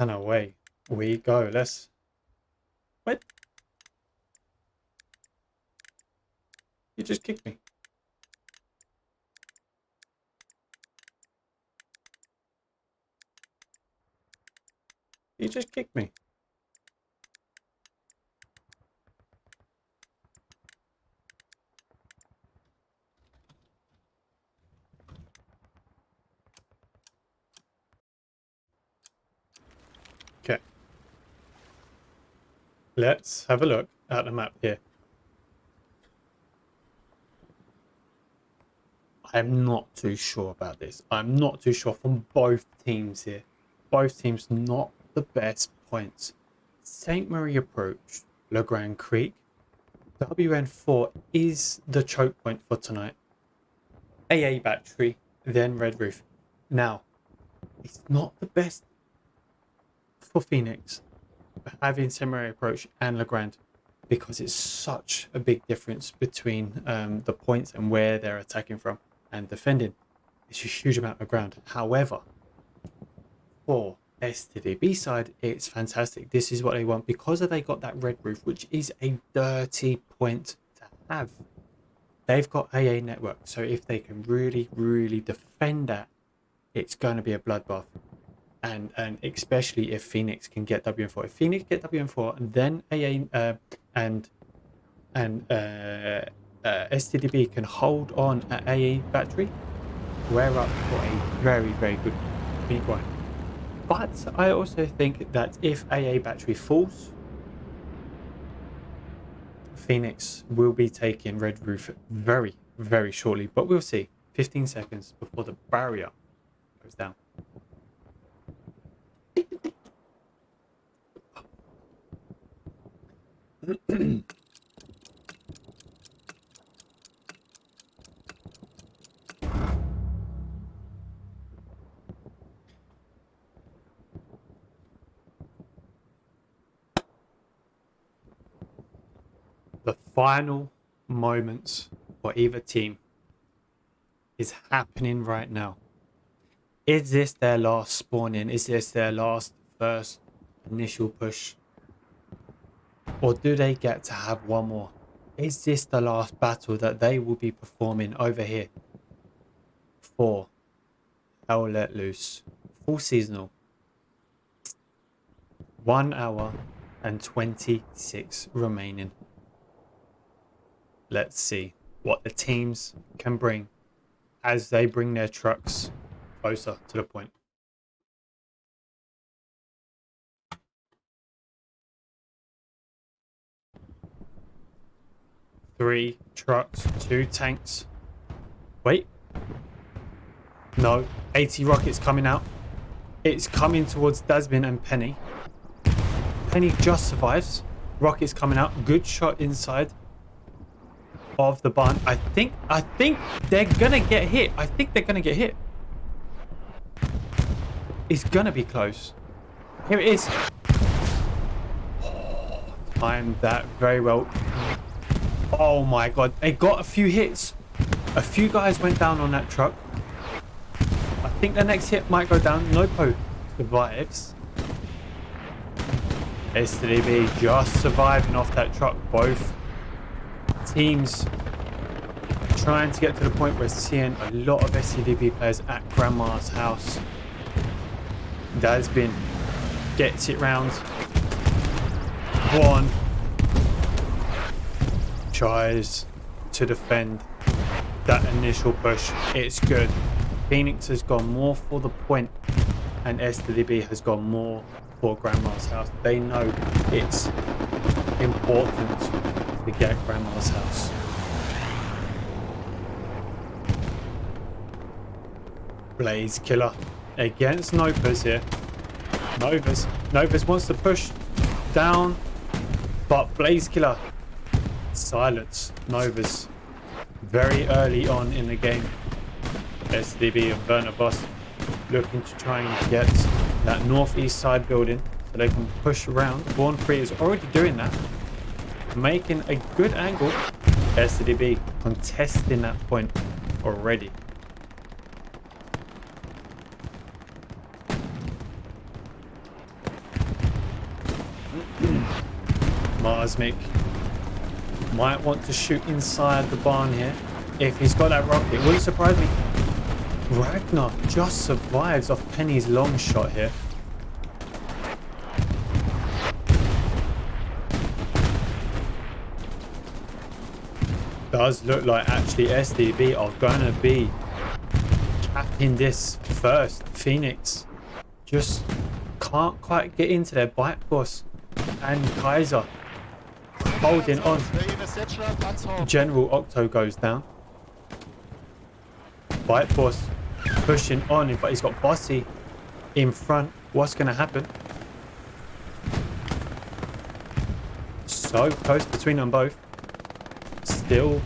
And away we go. Let's... Wait. You just kicked me. You just kicked me. Okay. Let's have a look at the map here. I'm not too sure about this. I'm not too sure from both teams here. Both teams not the best points. St. Marie Approach, LeGrand Creek. WN4 is the choke point for tonight. AA Battery, then Red Roof. Now, it's not the best for Phoenix having St. Marie Approach and LeGrand, because it's such a big difference between the points and where they're attacking from and defending. It's a huge amount of ground. However, for StDb side, it's fantastic. This is what they want because they got that red roof, which is a dirty point to have. They've got AA network, so if they can really defend that, it's going to be a bloodbath. And especially if Phoenix can get WN4. If Phoenix get WN4, then AA and StDB can hold on at AA Battery, we're up for a very good big one. But I also think that if AA Battery falls, Phoenix will be taking Red Roof very shortly. But we'll see. 15 seconds before the barrier goes down. The final moments for either team is happening right now. Is this their last spawn in? Is this their first initial push? Or do they get to have one more? Is this the last battle that they will be performing over here for Hell Let Loose? Full seasonal. 1 hour and 26 remaining. Let's see what the teams can bring as they bring their trucks closer to the point. Three trucks, 2 tanks. Wait. No. 80 rockets coming out. It's coming towards Dasbin and Penny. Penny just survives. Rockets coming out. Good shot inside of the barn. I think they're gonna get hit. It's gonna be close. Here it is. Oh, timed that very well. Oh my god, they got a few hits. A few guys went down on that truck. I think the next hit might go down. Nopo survives. StDB just surviving off that truck. Both teams trying to get to the point where we're seeing a lot of StDB players at Grandma's house. Dasbin gets it round. One tries to defend that initial push. It's good. Phoenix has gone more for the point and StDB has gone more for Grandma's house. They know it's important to get Grandma's house. Blaze Killer against Novas here. Novas wants to push down, but Blaze Killer silence Novas very early on in the game. StDB and Werner Boss looking to try and get that northeast side building so they can push around. Born Free is already doing that, making a good angle. StDB contesting that point already. Marsmic might want to shoot inside the barn here. If he's got that rocket, it wouldn't surprise me. Ragnar just survives off Penny's long shot here. Does look like actually StDb are gonna be capping this first. Phoenix just can't quite get into their bite force, and Kaiser holding on. General Octo goes down. Bite force pushing on, but he's got Bossy in front. What's going to happen? So close between them both. Still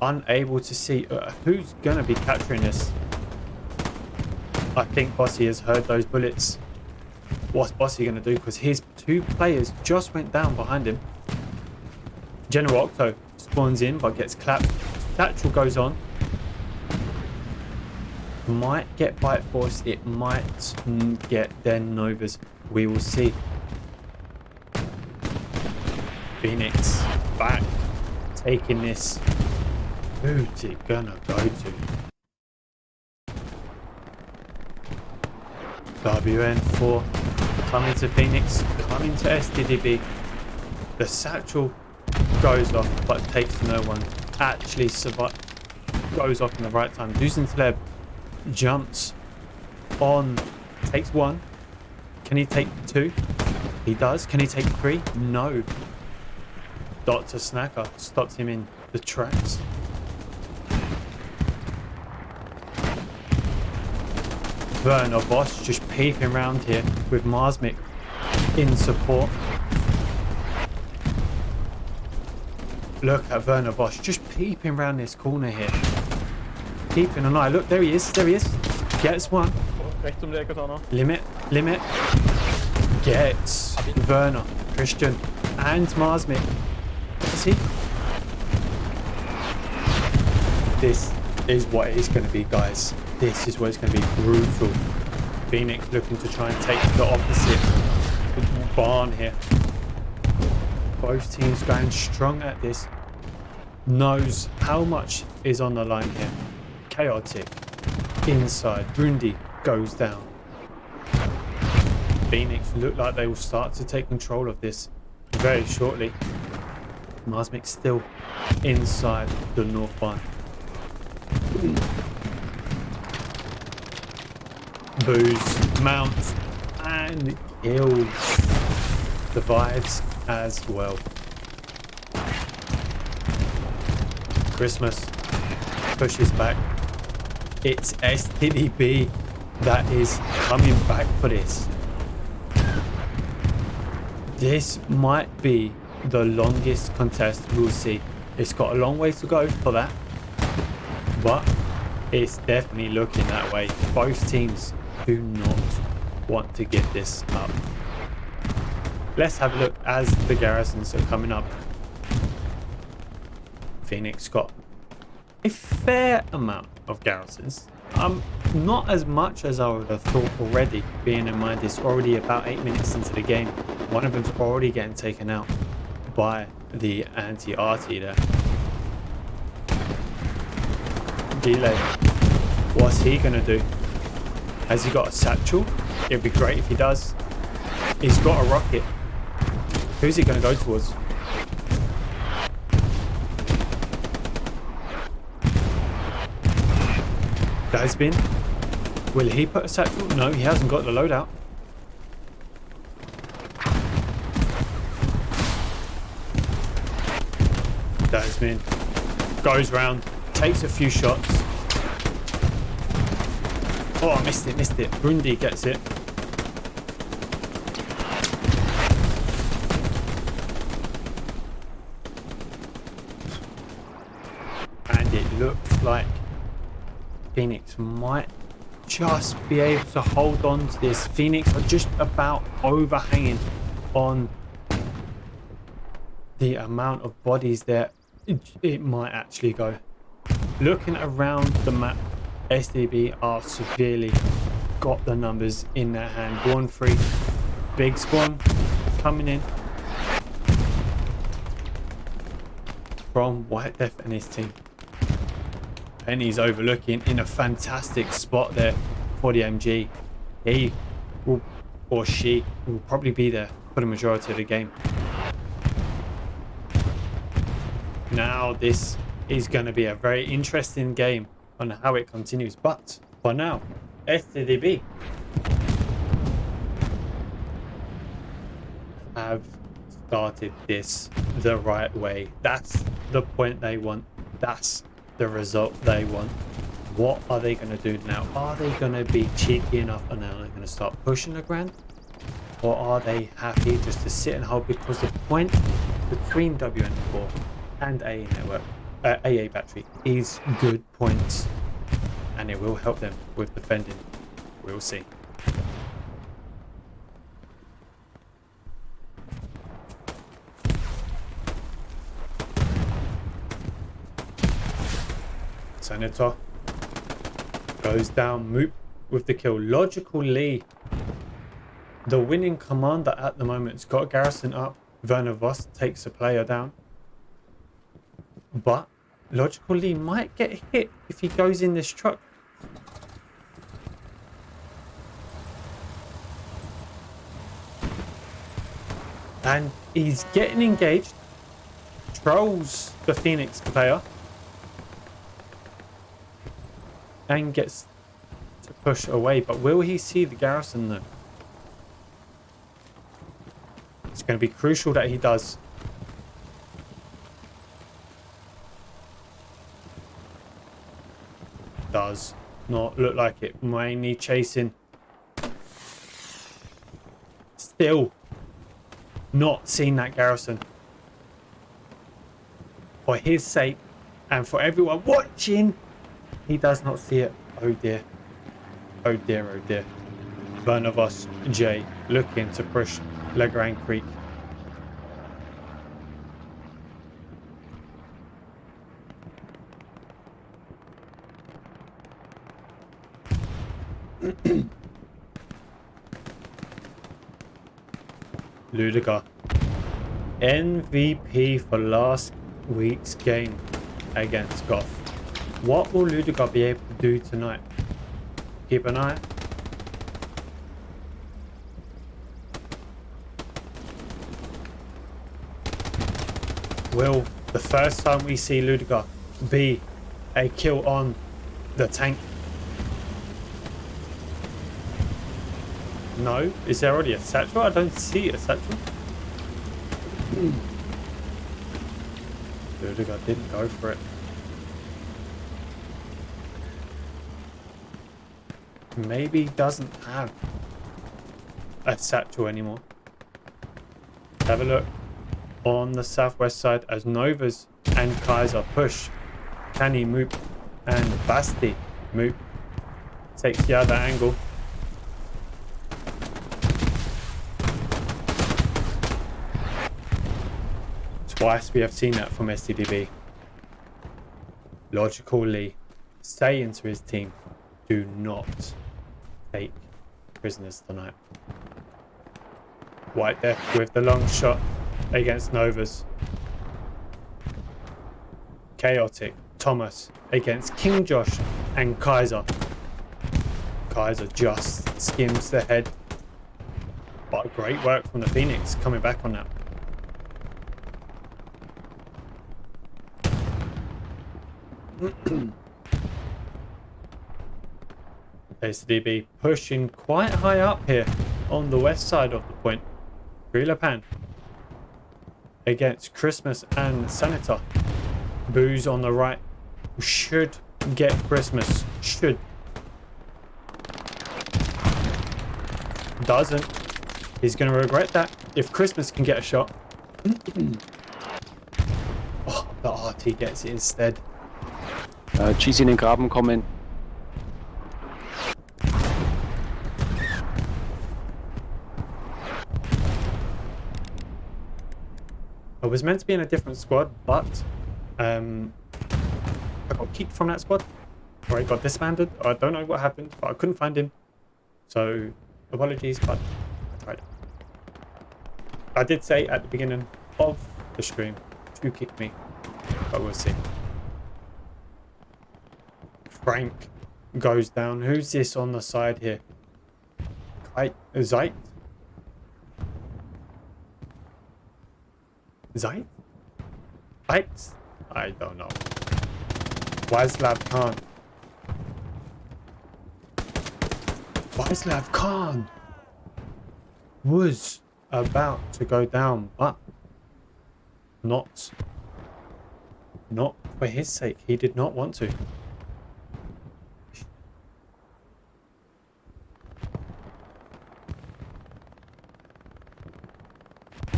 unable to see who's going to be capturing this. I think Bossy has heard those bullets. What's Bossy going to do? Because his two players just went down behind him. General Octo spawns in but gets clapped. Satchel goes on. Might get bite force. It might get their Novas. We will see. Phoenix back. Taking this. Who's it gonna go to? WN4 coming to Phoenix, coming to StDb. The satchel goes off but takes no one. Actually goes off in the right time. Dusentleb jumps on, takes one. Can he take two? He does. Can he take three? No. Dr. Snacker stops him in the tracks. Werner Bosch just peeping around here with Marsmic in support. Look at Werner Bosch just peeping around this corner here. Keeping an eye. Look, there he is. There he is. Gets one. Limit. Gets Werner, Christian, and Marsmic. See? This is what it is going to be, guys. This is what it's going to be. Brutal. Phoenix looking to try and take the opposite barn here. Both teams going strong at this. Knows how much is on the line here. Chaotic. Inside. Grundy goes down. Phoenix look like they will start to take control of this very shortly. Marsmic still inside the north barn. Booze mounts and kills. Survives as well. Christmas pushes back. It's StDb that is coming back for this. This might be the longest contest we'll see. It's got a long way to go for that, but it's definitely looking that way. Both teams do not want to give this up. Let's have a look as the garrisons are coming up. Phoenix got a fair amount of garrisons. Not as much as I would have thought already, being in mind it's already about 8 minutes into the game. One of them's already getting taken out by the anti-RT there. Delay. What's he gonna do? Has he got a satchel? It'd be great if he does. He's got a rocket. Who's he gonna go towards? Dasbin. Will he put a satchel? No, he hasn't got the loadout. Dasbin goes round, takes a few shots. Oh, I missed it. Grundy gets it. And it looks like Phoenix might just be able to hold on to this. Phoenix are just about overhanging on the amount of bodies there. It might actually go. Looking around the map, StDb are severely got the numbers in their hand. Born free, big spawn coming in from White Death and his team. Penny's overlooking in a fantastic spot there for the MG. He will, or she will probably be there for the majority of the game. Now this is going to be a very interesting game on how it continues, but for now, StDb have started this the right way. That's the point they want. That's the result they want. What are they going to do now? Are they going to be cheeky enough and now they're going to start pushing the grand? Or are they happy just to sit and hold, because the point between WN4 and AA network, AA battery is good points, and it will help them with defending. We'll see. Senator goes down. Moop with the kill. Logical Lee, the winning commander at the moment, has got a garrison up. Werner Voss takes a player down, but Logical Lee might get hit if he goes in this truck. And he's getting engaged. Trolls the Phoenix player and gets to push away, but will he see the garrison though? It's going to be crucial that he does. Does not look like it. Mainly chasing. Still not seeing that garrison. For his sake and for everyone watching, he does not see it. Oh dear. Oh dear, oh dear. Werner Voss J looking to push Legrand Creek. Ludiger, MVP for last week's game against Goth. What will Ludiger be able to do tonight? Keep an eye. Will the first time we see Ludiger be a kill on the tank? No. Is there already a satchel? I don't see a satchel. Ludiger didn't go for it. Maybe he doesn't have a satchel anymore. Have a look on the southwest side as Novas and Kaiser push. Can he move? And Basti move. Takes the other angle. Twice we have seen that from StDb. Logically saying to his team, do not take prisoners tonight. White Death with the long shot against Novas. Chaotic Thomas against King Josh and Kaiser. Kaiser just skims the head. But great work from the Phoenix coming back on that. StDb pushing quite high up here on the west side of the point. Pan against Christmas and Senator. Booze on the right. Should get Christmas. Should. Doesn't. He's going to regret that if Christmas can get a shot. Oh, the RT gets it instead. Cheese in den Graben kommen. I was meant to be in a different squad, but I got kicked from that squad, or I got disbanded, or I don't know what happened, but I couldn't find him. So apologies, but I tried. I did say at the beginning of the stream to kick me, but we'll see. Frank goes down. Who's this on the side here? Zeit? Zeit? Pikes? I don't know. Václav Khan. Václav Khan was about to go down, but not for his sake. He did not want to.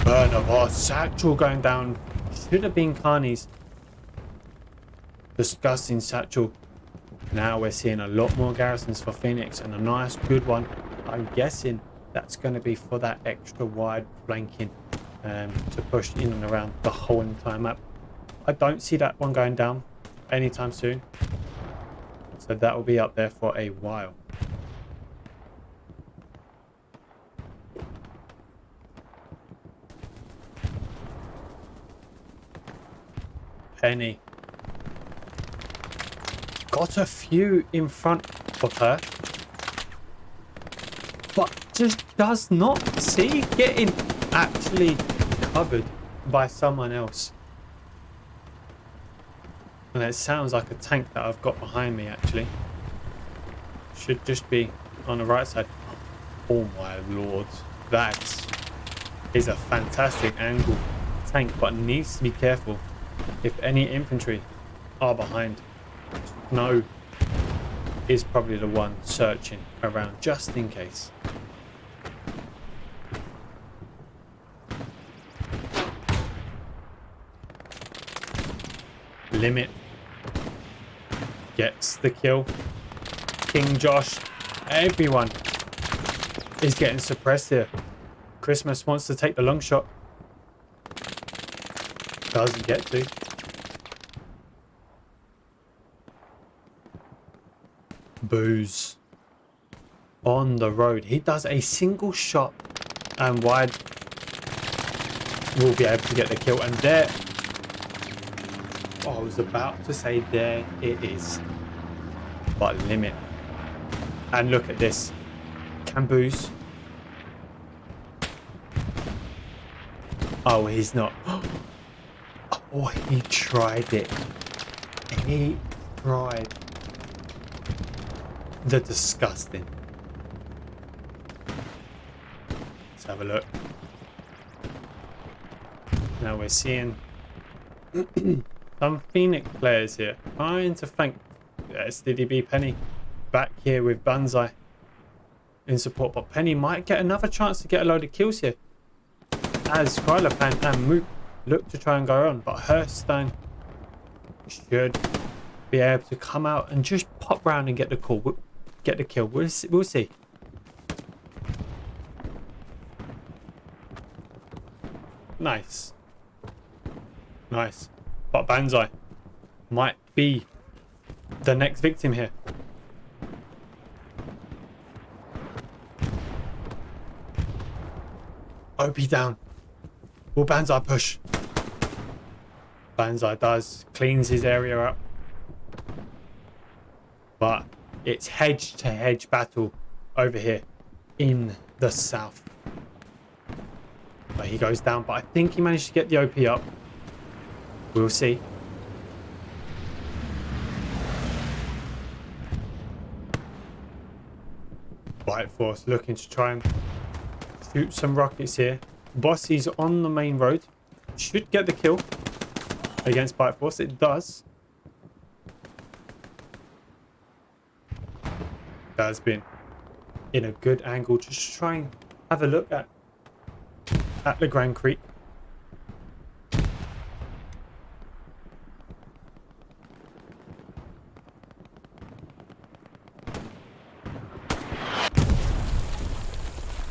Burn of our satchel going down. Should have been Carney's. Disgusting satchel. Now we're seeing a lot more garrisons for Phoenix and a nice good one. I'm guessing that's going to be for that extra wide flanking to push in and around the whole entire map. I don't see that one going down anytime soon. So that will be up there for a while. Penny got a few in front of her, but just does not see getting actually covered by someone else. And it sounds like a tank that I've got behind me actually. Should just be on the right side. Oh my lord, that is a fantastic angle tank, but needs to be careful if any infantry are behind. Snow is probably the one searching around just in case. Limit gets the kill. King Josh, everyone is getting suppressed here. Christmas wants to take the long shot. Doesn't get to. Booze on the road. He does a single shot and wide will be able to get the kill. And there, I was about to say there it is, but limit. And look at this. Can Booze? Oh, he's not. Oh, he tried it. He tried. The disgusting. Let's have a look. Now we're seeing some Phoenix players here trying to flank StDb. Penny back here with Banzai in support, but Penny might get another chance to get a load of kills here as Krylopan and Mook look to try and go on, but Herstein should be able to come out and just pop round and get the call. Get the kill. We'll see. Nice. Nice. But Banzai might be the next victim here. OP down. Will Banzai push? Banzai does. Cleans his area up. But it's hedge to hedge battle over here in the south. But he goes down, but I think he managed to get the OP up. We'll see. White Force looking to try and shoot some rockets here. Bossy's on the main road. Should get the kill against White Force. It does. That's been in a good angle. Just try and have a look at the Grand Creek.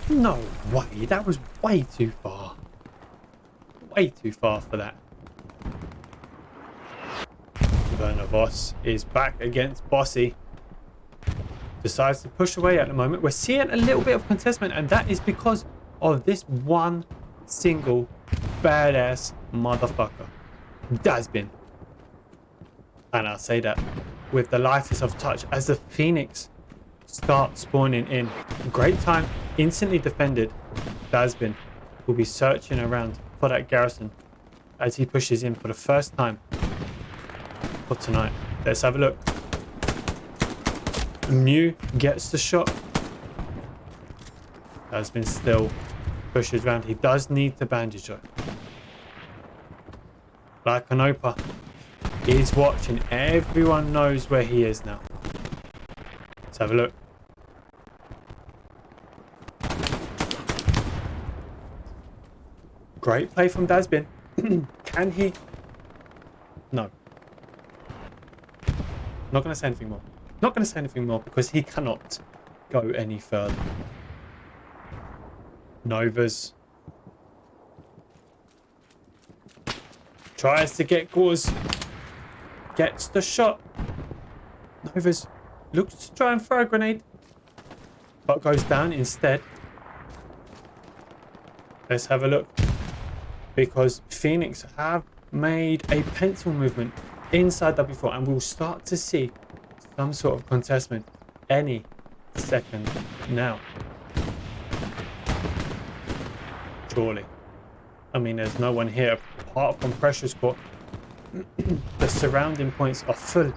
No way, that was way too far. Way too far for that. Werner Voss is back against Bossy. Decides to push away at the moment. We're seeing a little bit of contestment, and that is because of this one single badass motherfucker. That's been. And I say that with the lightest of touch as the Phoenix start spawning in. Great time, instantly defended. Dasbin will be searching around for that garrison as he pushes in for the first time for tonight. Let's have a look. Mew gets the shot. Dasbin still pushes around. He does need to bandage though. Like an Opa. He's watching. Everyone knows where he is now. Let's have a look. Great play from Dasbin. Can he? No. Not going to say anything more. Not going to say anything more because he cannot go any further. Novas tries to get Gauze. Gets the shot. Novas looks to try and throw a grenade, but goes down instead. Let's have a look. Because Phoenix have made a pencil movement inside W4 and we'll start to see some sort of contestment any second now. Surely. I mean, there's no one here apart from Precious Court. The surrounding points are full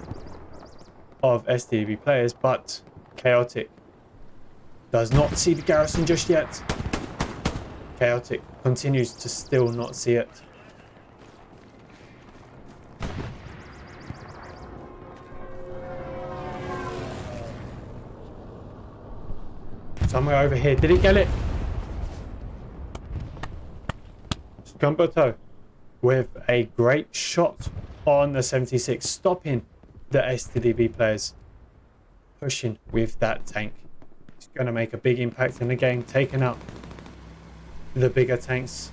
of StDb players, but Chaotic does not see the garrison just yet. Chaotic continues to still not see it. Somewhere over here. Did he get it? Scumberto with a great shot on the 76, stopping the StDb players pushing with that tank. It's going to make a big impact in the game, taking out the bigger tanks,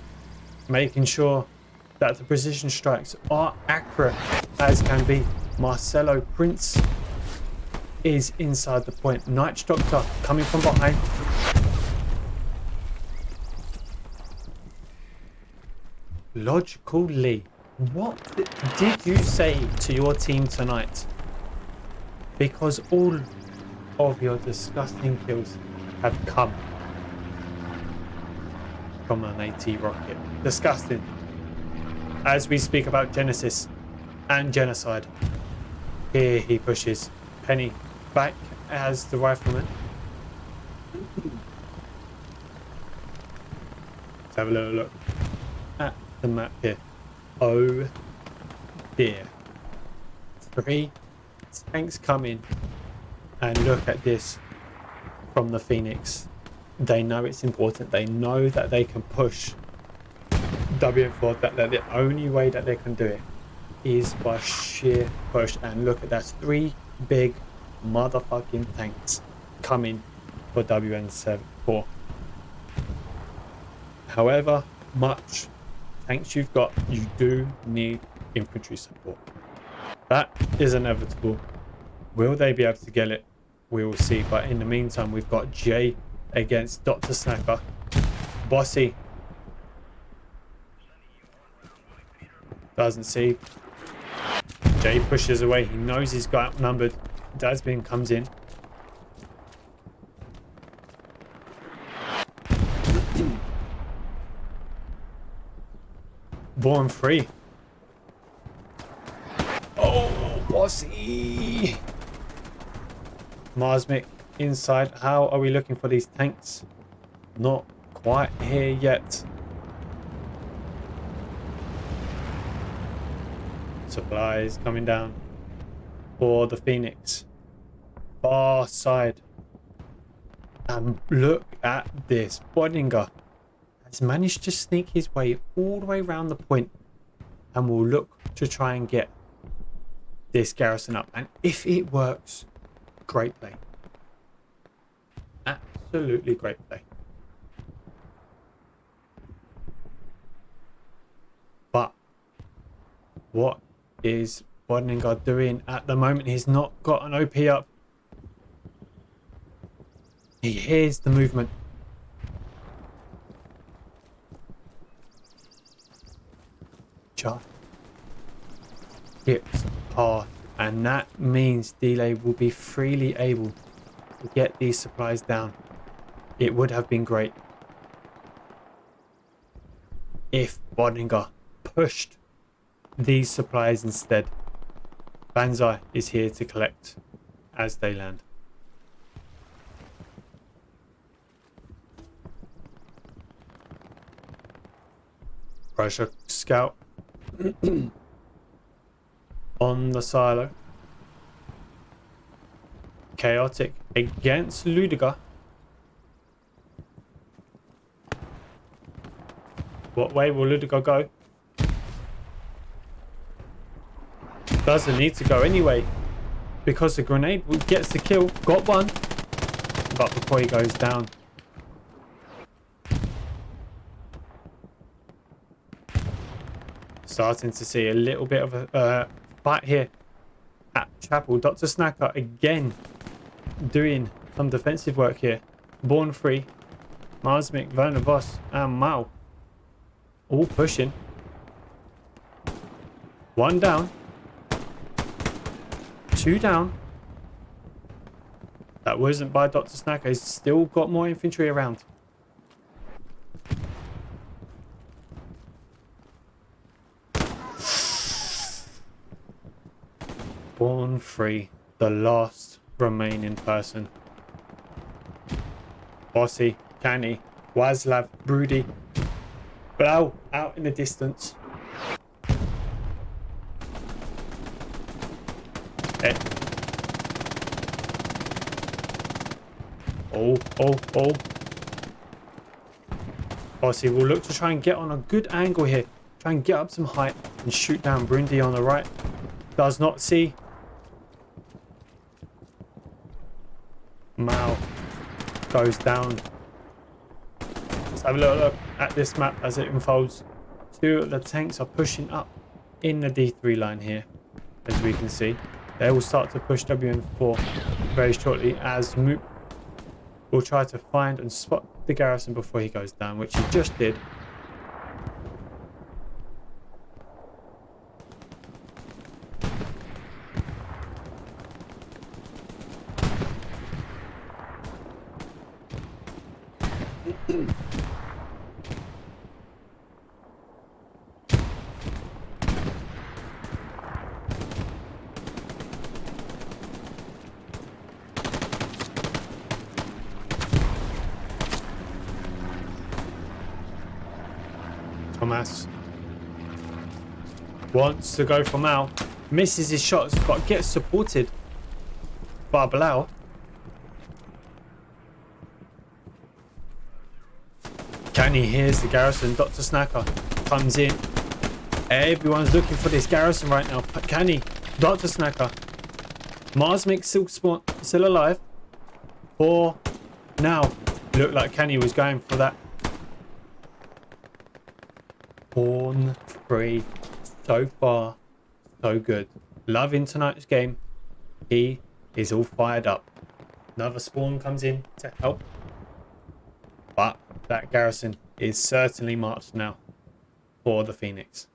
making sure that the precision strikes are accurate as can be. Marcelo Prince is inside the point. Night Doctor coming from behind. Logical Lee, what did you say to your team tonight? Because all of your disgusting kills have come from an AT rocket. Disgusting. As we speak about Genesis and genocide, here he pushes Penny back as the rifleman. Let's have a little look at the map here. Oh dear. 3 tanks coming, and look at this from the Phoenix. They know it's important. They know that they can push WM4, that the only way that they can do it is by sheer push. And look at that, 3 big motherfucking tanks coming for WN4. However much tanks you've got, you do need infantry support. That is inevitable. Will they be able to get it? We will see. But in the meantime, we've got Jay against Dr. Snacker. Bossy doesn't see. Jay pushes away. He knows he's got outnumbered. Dasbin comes in. Born free. Oh, Bossy! Marsmic inside. How are we looking for these tanks? Not quite here yet. Supplies coming down for the Phoenix. Far side. And look at this. Boddinger has managed to sneak his way all the way around the point and will look to try and get this garrison up. And if it works, great play. Absolutely great play. But what is Boddinger doing at the moment? He's not got an OP up. He hears the movement. just skipped past, and that means Delay will be freely able to get these supplies down. It would have been great if Bodninger pushed these supplies instead. Banzai is here to collect as they land. Russia scout on the silo. Chaotic against Ludiger. What way will Ludiger go? Doesn't need to go anyway, because the grenade gets the kill. Got one, but before he goes down. Starting to see a little bit of a fight here at Chapel. Dr. Snacker again doing some defensive work here. Born Free, Marsmic, Werner Voss, and Mao all pushing. One down. Two down. That wasn't by Dr. Snacker. He's still got more infantry around. Born Free, the last remaining person. Bossy, Canny, Waslav, Broody, Blau out in the distance. Eh. Oh. Bossy will look to try and get on a good angle here. Try and get up some height and shoot down Brindy on the right. Does not see. Mao goes down. Let's have a little look at this map as it unfolds. Two of the tanks are pushing up in the D3 line here, as we can see. They will start to push WN4 very shortly, as Moop will try to find and spot the garrison before he goes down, which he just did. Thomas wants to go for Mao, misses his shots but gets supported by Blau. Canny hears the garrison. Dr. Snacker comes in. Everyone's looking for this garrison right now. Canny, Dr. Snacker, Marsmic still alive. For now, looked like Canny was going for that. Born Free, so far so good. Loving tonight's game. He is all fired up. Another spawn comes in to help, but that garrison is certainly marched now for the Phoenix.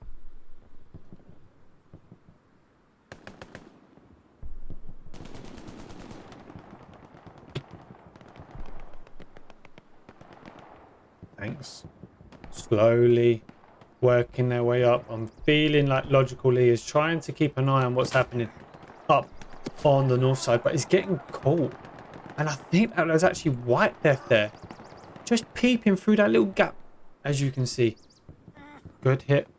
Thanks. Slowly working their way up. I'm feeling like Logical Lee is trying to keep an eye on what's happening up on the north side, but it's getting caught. And I think that was actually White Death there, just peeping through that little gap, as you can see. Good hit.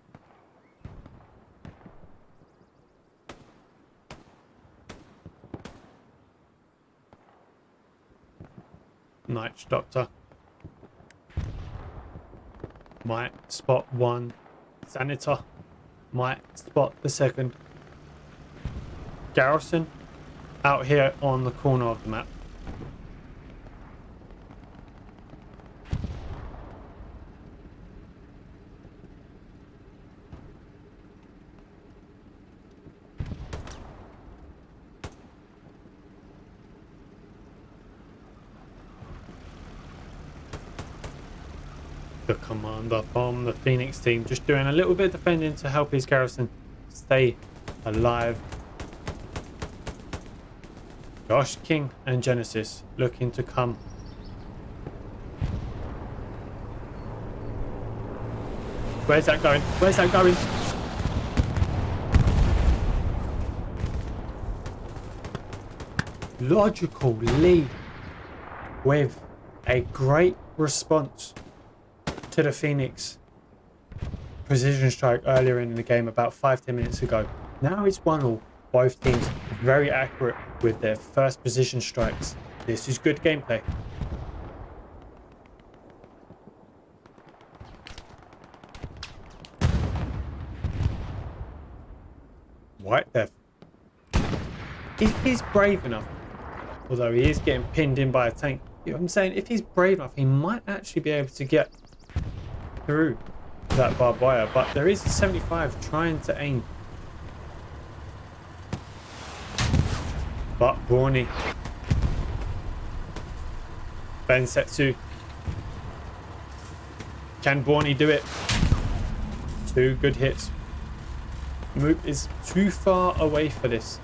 Night Doctor might spot one. Senator might spot the second. Garrison out here on the corner of the map. The commander from the Phoenix team just doing a little bit of defending to help his garrison stay alive. Josh King and Genesis looking to come. Where's that going? Where's that going? Logical lead with a great response to the Phoenix precision strike earlier in the game about 5-10 minutes ago. Now it's 1-1. Both teams very accurate with their first precision strikes. This is good gameplay. White Death. If he's brave enough, although he is getting pinned in by a tank, you know what I'm saying? If he's brave enough, he might actually be able to get through that barbed wire. But there is a 75 trying to aim. But Brawny, Bensetsu, can Brawny do it? 2 good hits. Moop is too far away for this.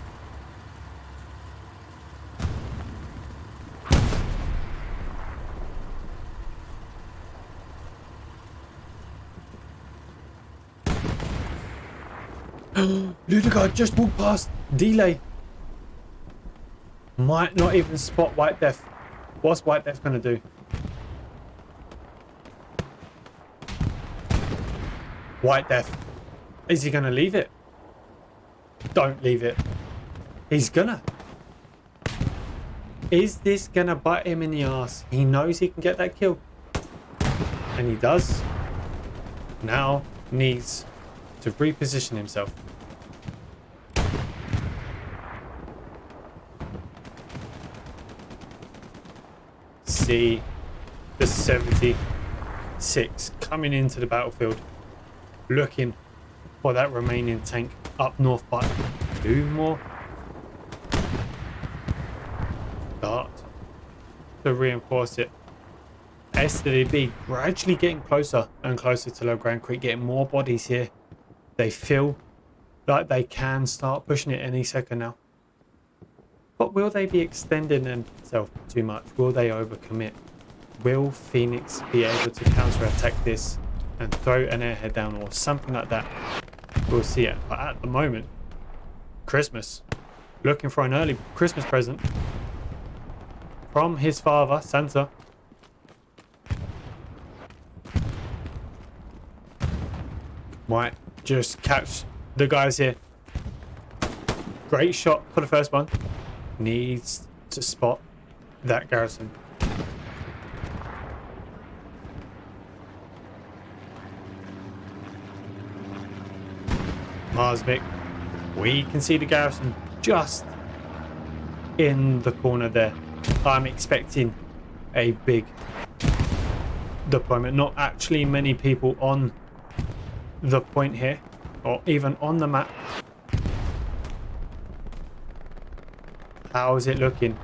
Ludegard just walked past. Delay. Might not even spot White Death. What's White Death going to do? White Death. Is he going to leave it? Don't leave it. He's gonna. Is this going to bite him in the ass? He knows he can get that kill. And he does. Now needs to reposition himself. See the 76 coming into the battlefield, looking for that remaining tank up north, but 2 more start to reinforce it. StDb gradually getting closer and closer to Le Grand Creek, getting more bodies here. They feel like they can start pushing it any second now. But will they be extending themselves too much? Will they overcommit? Will Phoenix be able to counter-attack this and throw an airhead down or something like that? We'll see it. But at the moment, Christmas. Looking for an early Christmas present from his father, Santa. Might just catch the guys here. Great shot for the first one. Needs to spot that garrison. Marsmic. We can see the garrison just in the corner there. I'm expecting a big deployment. Not actually many people on the point here or even on the map. How is it looking?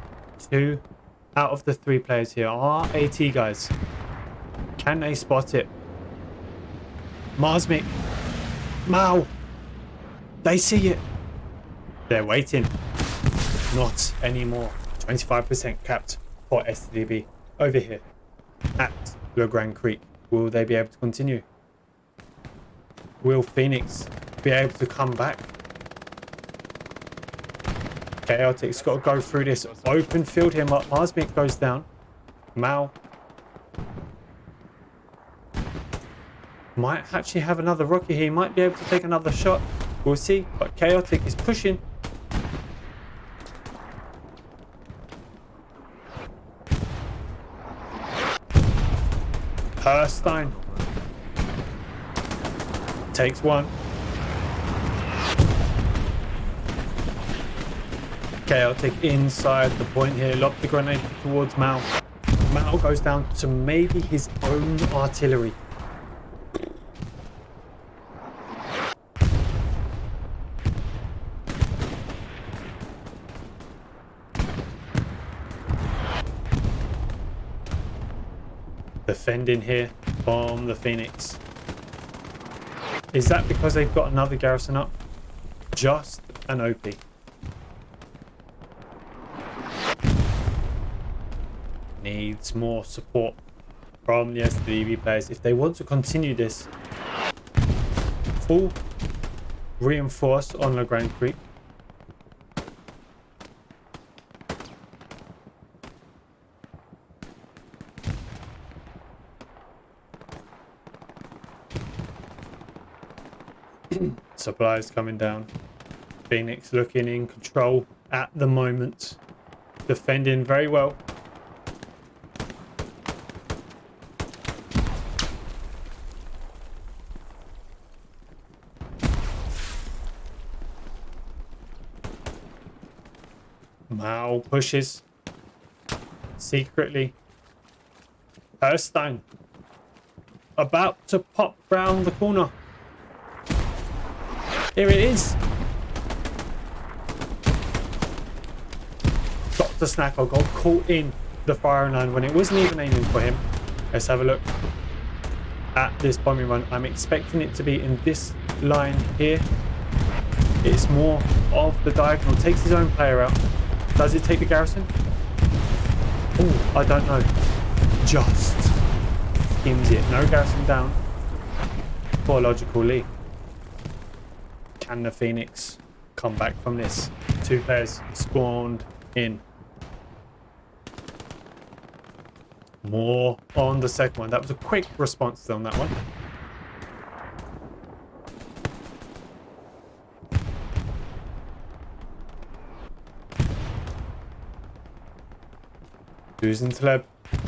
2 out of the 3 players here are AT guys. Can they spot it? Marsmic. Mao. They see it. They're waiting. Not anymore. 25% capped for StDb over here at Le Grand Creek. Will they be able to continue? Will Phoenix be able to come back? Chaotic's got to go through this open field here. Marsmic goes down. Mao might actually have another rocket here. He might be able to take another shot. We'll see. But Chaotic is pushing. Herstein takes one. Chaotic inside the point here. Lob the grenade towards Mao. Mao goes down to maybe his own artillery. Defending here. from the Phoenix. Is that because they've got another garrison up? Just an OP. Needs more support from the StDb players if they want to continue this full reinforce on Le Grand Creek. Supplies coming down. Phoenix looking in control at the moment, defending very well. Mao pushes secretly. Herstein about to pop round the corner. Here it is. Dr. Snackle got caught in the firing line when it wasn't even aiming for him. Let's have a look at this bombing run. I'm expecting it to be in this line here. It's more of the diagonal. Takes his own player out. Does it take the garrison? Oh, I don't know. Just skims it. No garrison down for Logical Lee. Can the Phoenix come back from this? 2 players spawned in. More on the second one. That was a quick response on that one. Dusentleb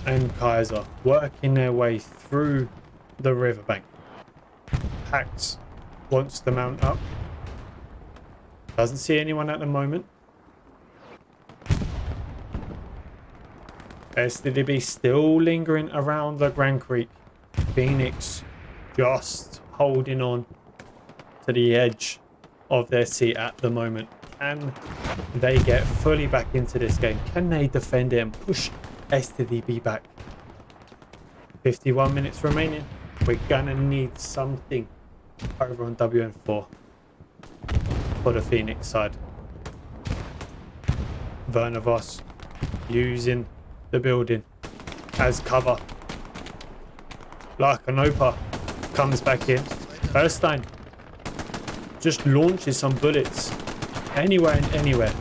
and Kaiser working their way through the riverbank. PHX wants to mount up. Doesn't see anyone at the moment. StDb still lingering around the Grand Creek. Phoenix just holding on to the edge of their seat at the moment. Can they get fully back into this game? Can they defend it and push StDb back? 51 minutes remaining. We're gonna need something over on WN4 for the Phoenix side. Werner Voss using the building as cover. Larkanopa comes back in. Erstein just launches some bullets anywhere and anywhere.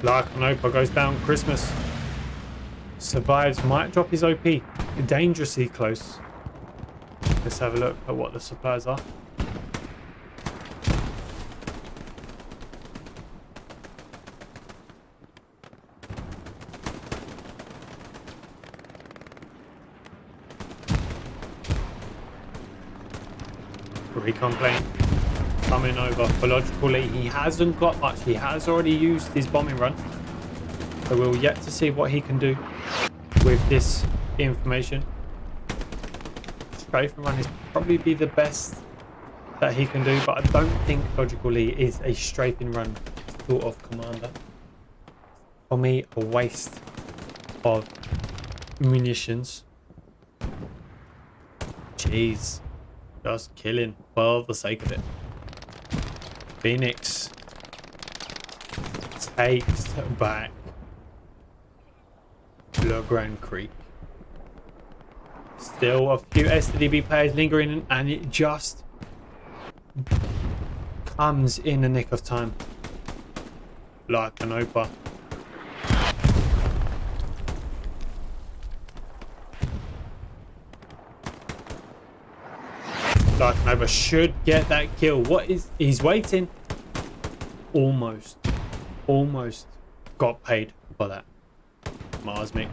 Larkanopa goes down. Christmas survives. Might drop his OP. Dangerously close. Let's have a look at what the supplies are. Recon plane coming over for Logical Lee. He hasn't got much. He has already used his bombing run. So we'll yet to see what he can do with this information. Strafing run is probably be the best that he can do, but I don't think Logical Lee is a strafing run sort of commander. For me, a waste of munitions. Jeez. Just killing for the sake of it. Phoenix takes back Le Grand Creek. Still a few StDb players lingering, and it just comes in the nick of time. Like an Opa. Nova should get that kill. What is he's waiting? Almost got paid for that. Marsmic.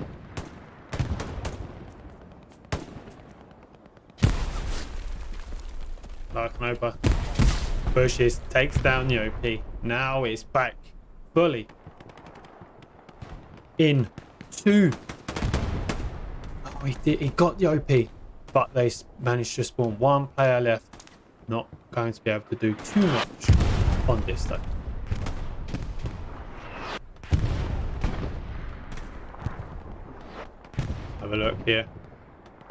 Nova pushes, takes down the OP. Now it's back fully in two. Oh, he got the OP. But they managed to spawn 1 player left. Not going to be able to do too much on this though. Have a look here.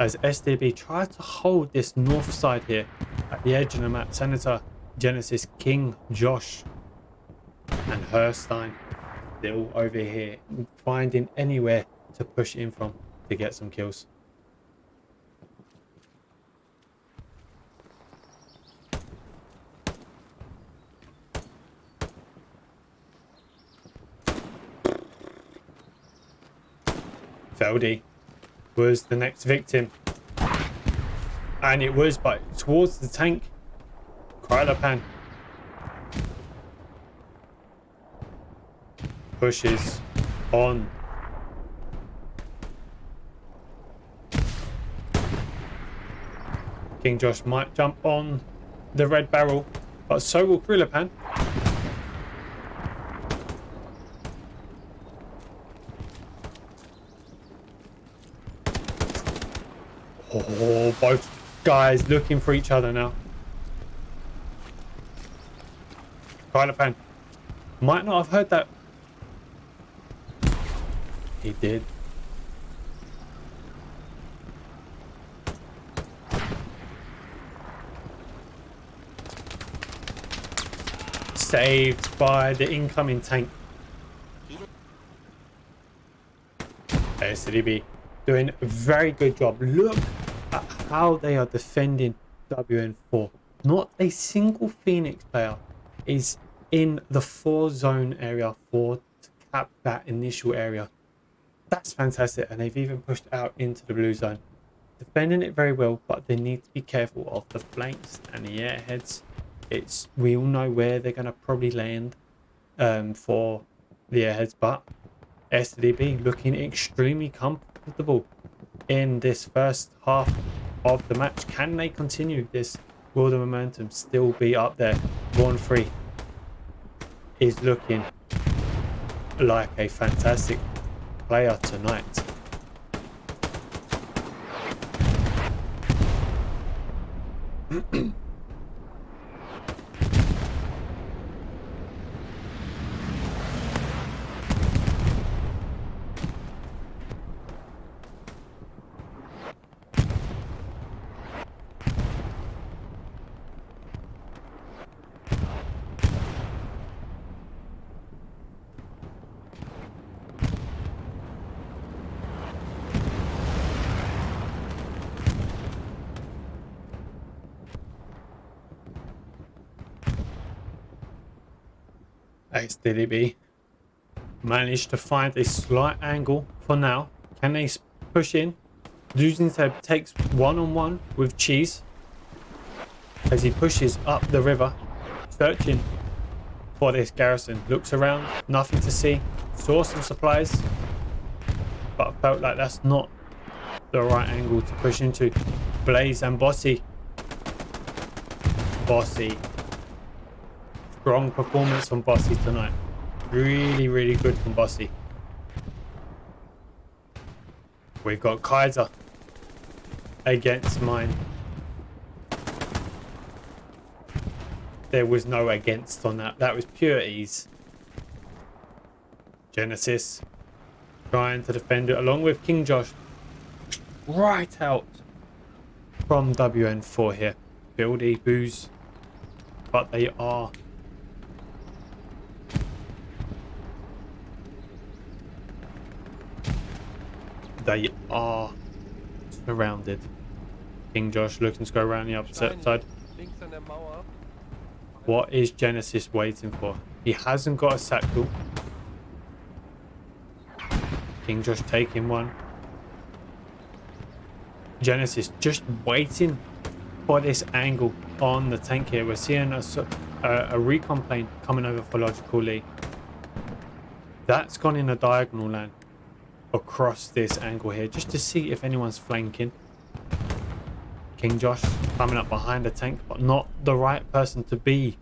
As StDb tries to hold this north side here at the edge of the map, Senator, Genesis, King, Josh, and Herstein still over here, finding anywhere to push in from to get some kills. Feldy was the next victim, and it was but towards the tank. Krylopan pushes on. King Josh might jump on the red barrel, but so will Krylopan. Oh, both guys looking for each other now. Krylopan might not have heard that. He did. Saved by the incoming tank. StDb doing a very good job. Look at how they are defending WN4. Not a single Phoenix player is in the 4 zone area to cap that initial area. That's fantastic, and they've even pushed out into the blue zone. Defending it very well, but they need to be careful of the flanks and the airheads. We all know where they're going to probably land for the airheads, but StDb looking extremely comfortable in this first half of the match. Can they continue this? Will the momentum still be up there? Born Free is looking like a fantastic player tonight. StDb managed to find a slight angle for now. Can they push in? Duzintab takes one-on-one with Cheese as he pushes up the river, searching for this garrison. Looks around, nothing to see. Saw some supplies, but felt like that's not the right angle to push into. Blaze and Bossy. Strong performance from Bossy tonight. Really, really good from Bossy. We've got Kaiser against mine. There was no against on that. That was pure ease. Genesis trying to defend it along with King Josh. Right out from WN4 here. Buildy, Booze. But they are surrounded. King Josh looking to go around the opposite side. What is Genesis waiting for? He hasn't got a satchel. King Josh taking one. Genesis just waiting for this angle on the tank here. We're seeing a recon plane coming over for Logical Lee. That's gone in a diagonal line across this angle here just to see if anyone's flanking. King Josh coming up behind the tank, but not the right person to be.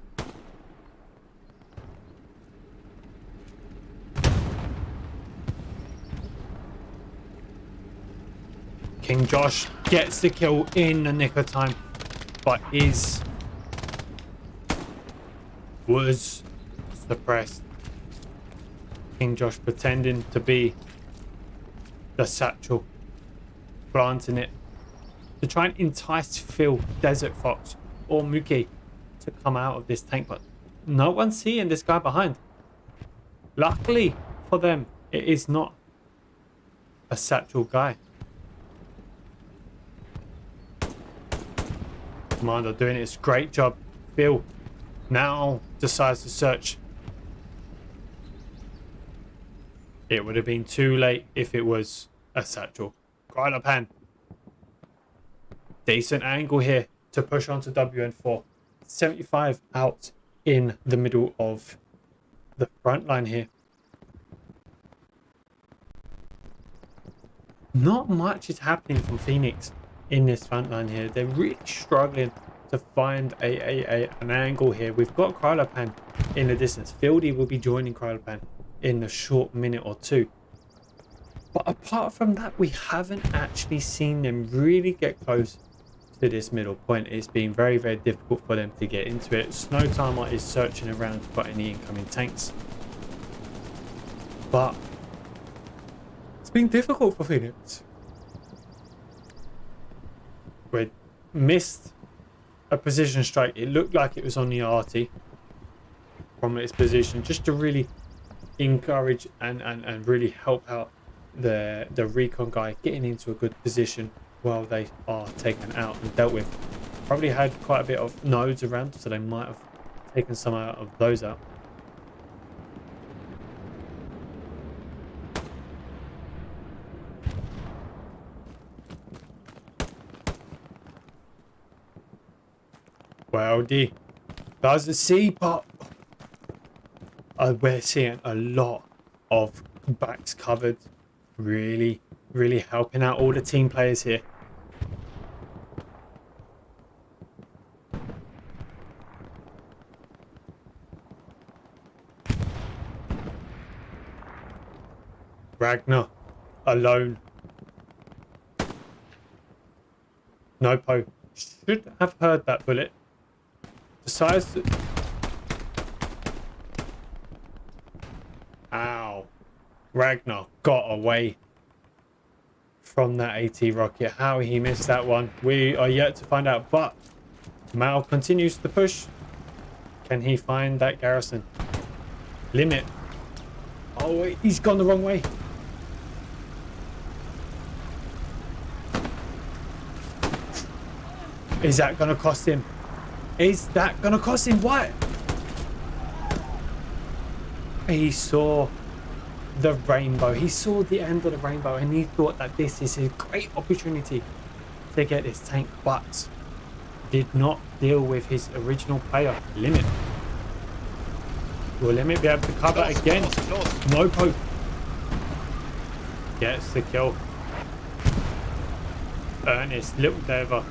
King Josh gets the kill in the nick of time, but was suppressed. King Josh pretending to be the satchel planting it to try and entice Phil, Desert Fox, or Mookie to come out of this tank, but no one's seeing this guy behind. Luckily for them, it is not a satchel guy. Commander doing his great job. Phil now decides to search. It would have been too late if it was a satchel. Kryler pan. Decent angle here to push onto WN4. 75 out in the middle of the front line here. Not much is happening from Phoenix in this front line here. They're really struggling to find an angle here. We've got Kryler pan in the distance. Fieldy will be joining Kryler pan in a short minute or two. But apart from that, we haven't actually seen them really get close to this middle point. It's been very, very difficult for them to get into it. Snowtimer is searching around for any incoming tanks. But it's been difficult for Phoenix. We missed a position strike. It looked like it was on the RT from its position, just to really encourage and really help out the recon guy getting into a good position while they are taken out and dealt with. Probably had quite a bit of nodes around, so they might have taken some out of those out. Well, D doesn't see, but we're seeing a lot of backs covered. Really, really helping out all the team players here. Ragnar alone. Nopo should have heard that bullet. Decides to... Ow. Ragnar got away from that AT rocket. How he missed that one, we are yet to find out. But Mal continues to push. Can he find that garrison? Limit. Oh, wait, he's gone the wrong way. Is that going to cost him? Is that going to cost him what? He saw the rainbow. He saw the end of the rainbow and he thought that this is a great opportunity to get this tank, but did not deal with his original player, Limit. Will Limit be able to cover again? No poke. Gets the kill. Ernest, Little Dever,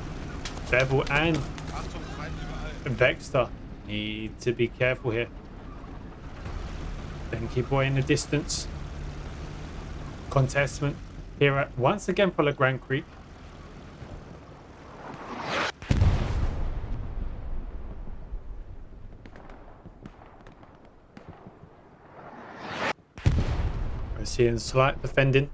Bevel and Vexter need to be careful here. Denki Boy in the distance. Contestment here at once again for Grand Creek. We're seeing slight defending.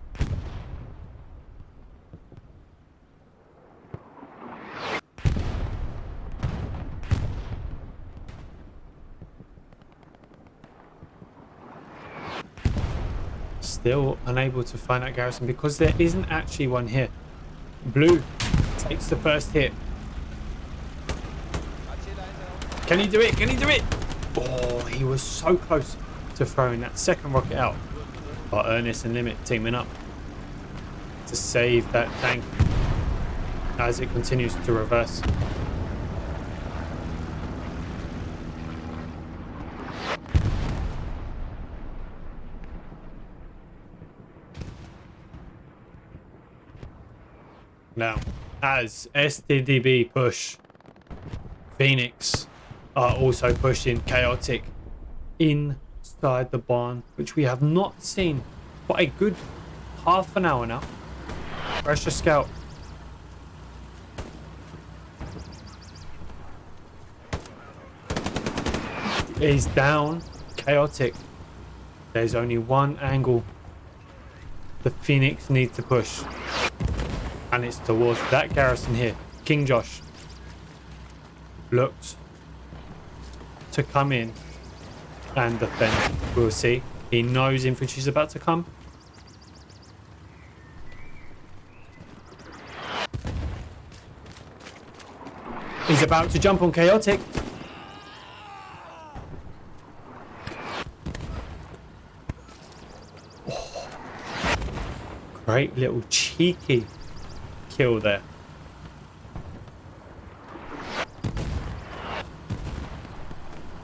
Still unable to find that garrison because there isn't actually one here. Blue takes the first hit. Can he do it? Can he do it? Oh, he was so close to throwing that second rocket out. But Ernest and Limit teaming up to save that tank as it continues to reverse. Now, as StDb push, Phoenix are also pushing Chaotic inside the barn, which we have not seen for a good half an hour now. Pressure Scout. Is down. Chaotic. There's only one angle the Phoenix need to push. And it's towards that garrison here. King Josh looked to come in and defend. We'll see. He knows infantry's about to come. He's about to jump on Chaotic. Oh, great little cheeky kill there.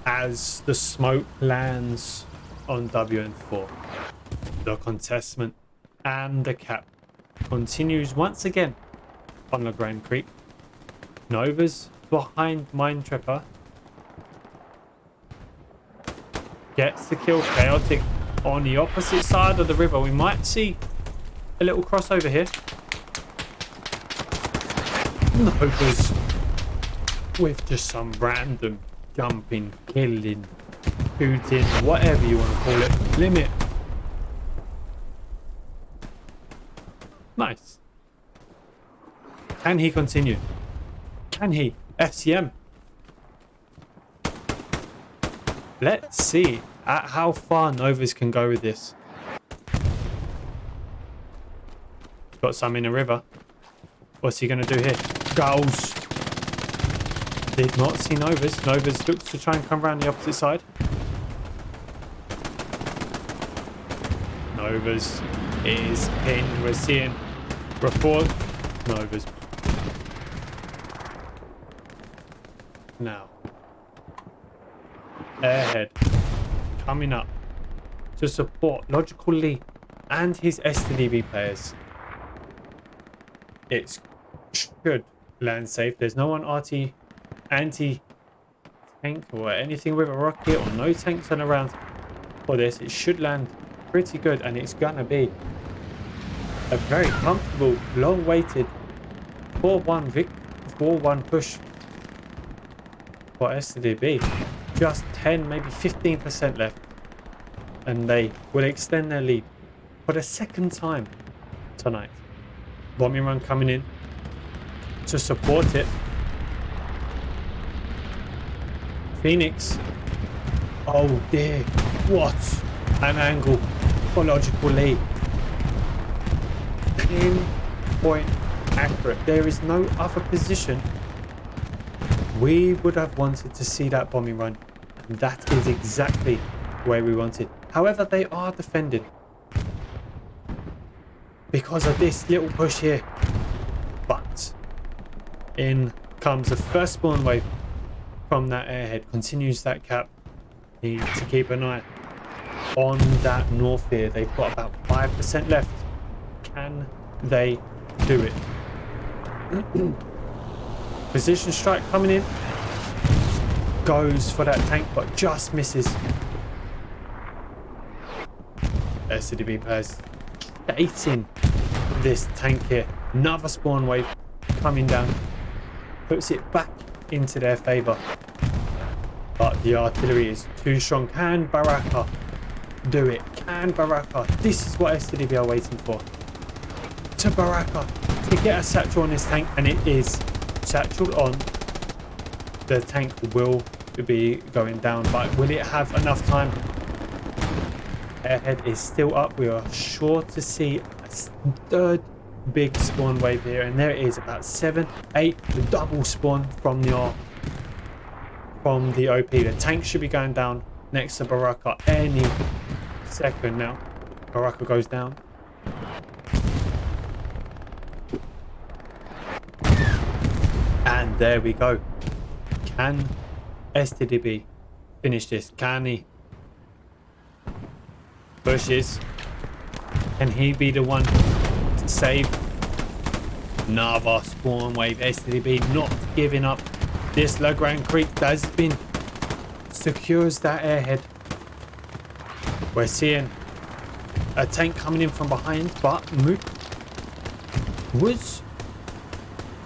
As the smoke lands on WN4, the contestment and the cap continues once again on LeGrand Creek. Nova's behind Mine Tripper. Gets the kill. Chaotic on the opposite side of the river. We might see a little crossover here. Nova's with just some random jumping, killing, shooting, whatever you want to call it. Limit. Nice. Can he continue? Can he? FCM. Let's see at how far Novas can go with this. Got some in the river. What's he going to do here? Goals. Did not see Novas. Novas looks to try and come around the opposite side. Novas is pinned. We're seeing report. Novas. Now. Airhead coming up to support Logical Lee and his StDb players. It should land safe. There's no one RT anti-tank or anything with a rocket, or no tanks on around for this. It should land pretty good, and it's gonna be a very comfortable, long-waited 4-1 push for StDb. Just 10, maybe 15% left, and they will extend their lead for the second time tonight. Bombing run coming in to support it. Phoenix. Oh dear, what an angle for Logical Lee. Pinpoint accurate. There is no other position we would have wanted to see that bombing run, and that is exactly where we wanted. However, they are defended because of this little push here. But in comes the first spawn wave from that airhead. Continues that cap. Need to keep an eye on that north here. They've got about 5% left. Can they do it? Position strike coming in. Goes for that tank, but just misses. StDb players chasing this tank here. Another spawn wave coming down. Puts it back into their favour. But the artillery is too strong. Can Baraka do it? Can Baraka? This is what StDb are waiting for. To Baraka to get a satchel on this tank, and it is satchel on. The tank will be going down, but will it have enough time? Airhead is still up. We are sure to see a third big spawn wave here, and there it is, about 7, 8 double spawn from the OP. The tank should be going down next to Baraka any second now. Baraka goes down. And there we go. Can StDb finish this? Can he? Pushes. Can he be the one to save? Another spawn wave. StDb not giving up. This LeGrand Creek has been secures that airhead. We're seeing a tank coming in from behind, but was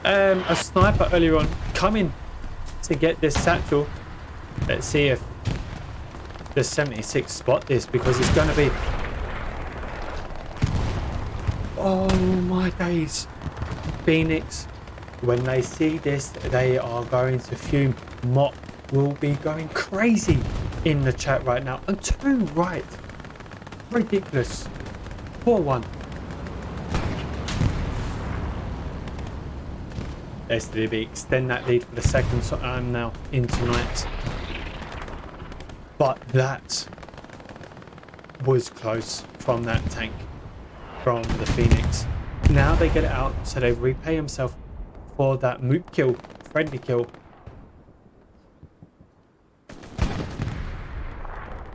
a sniper earlier on coming to get this satchel. Let's see if the 76 spot this, because it's going to be, oh my days, Phoenix, when they see this, they are going to fume. Mott will be going crazy in the chat right now. And 2 right. Ridiculous. 4-1. StDb extend that lead for the second time now in tonight. But that was close from that tank from the Phoenix. Now they get it out, so they repay himself for that moot kill, friendly kill.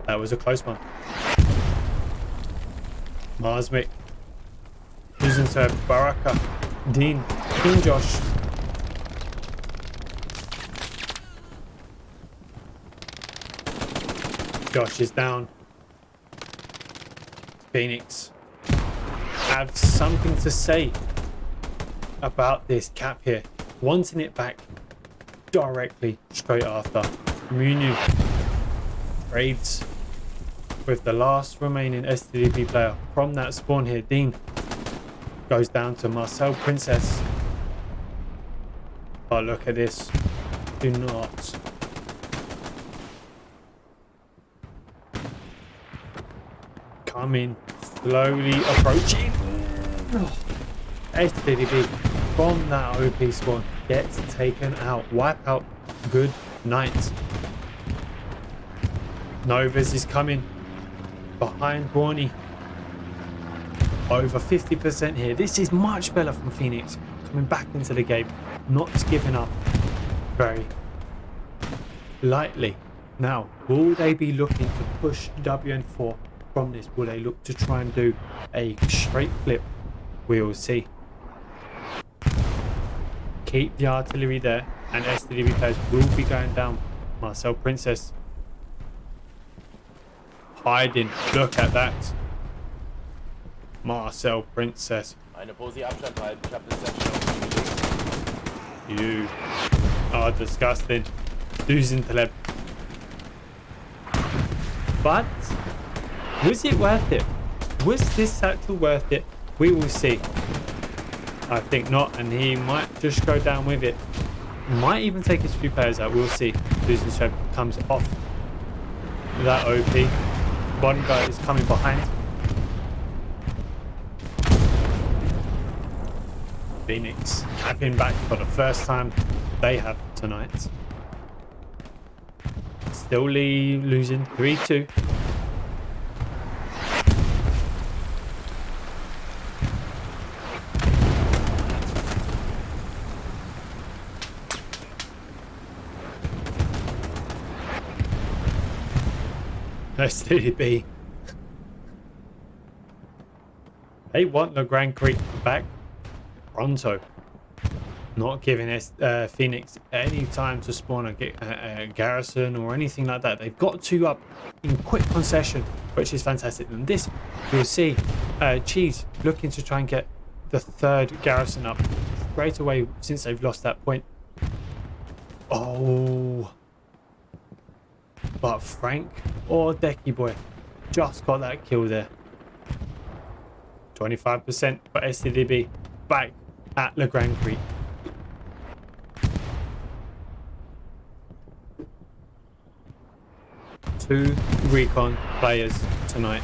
That was a close one. Marsmic losing to Baraka, Dean, King Josh. Josh is down. Phoenix have something to say about this cap here. Wanting it back directly straight after. Munu trades with the last remaining StDb player from that spawn here. Dean goes down to Marcel Princess. Oh, look at this. Do not. Coming, slowly approaching. StDb from that OP spawn gets taken out. Wipe out. Good night. Novas is coming behind Brawny. Over 50% here. This is much better from Phoenix. Coming back into the game. Not giving up very lightly. Now, will they be looking to push WN4 from this? Will they look to try and do a straight flip? We will see. Keep the artillery there, and StDb players will be going down. Marcel Princess hiding. Look at that. Marcel Princess. Eine Posi Abstand halten. Ich hab das Set schon. You are disgusting. Losing to them. But was it worth it? Was this satchel worth it? We will see. I think not, and he might just go down with it. Might even take his few players out. We'll see. Losing Shep comes off that OP. One guy is coming behind. Phoenix capping back for the first time they have tonight. Still losing 3-2. StDb. They want the Grand Creek back pronto. Not giving Phoenix any time to spawn a garrison or anything like that. They've got 2 up in quick concession, which is fantastic. And this, you'll see, Cheese looking to try and get the 3rd garrison up straight away since they've lost that point. Oh. But Frank or Decky Boy just got that kill there. 25% for StDb back at the Grand Creek. Two recon players tonight.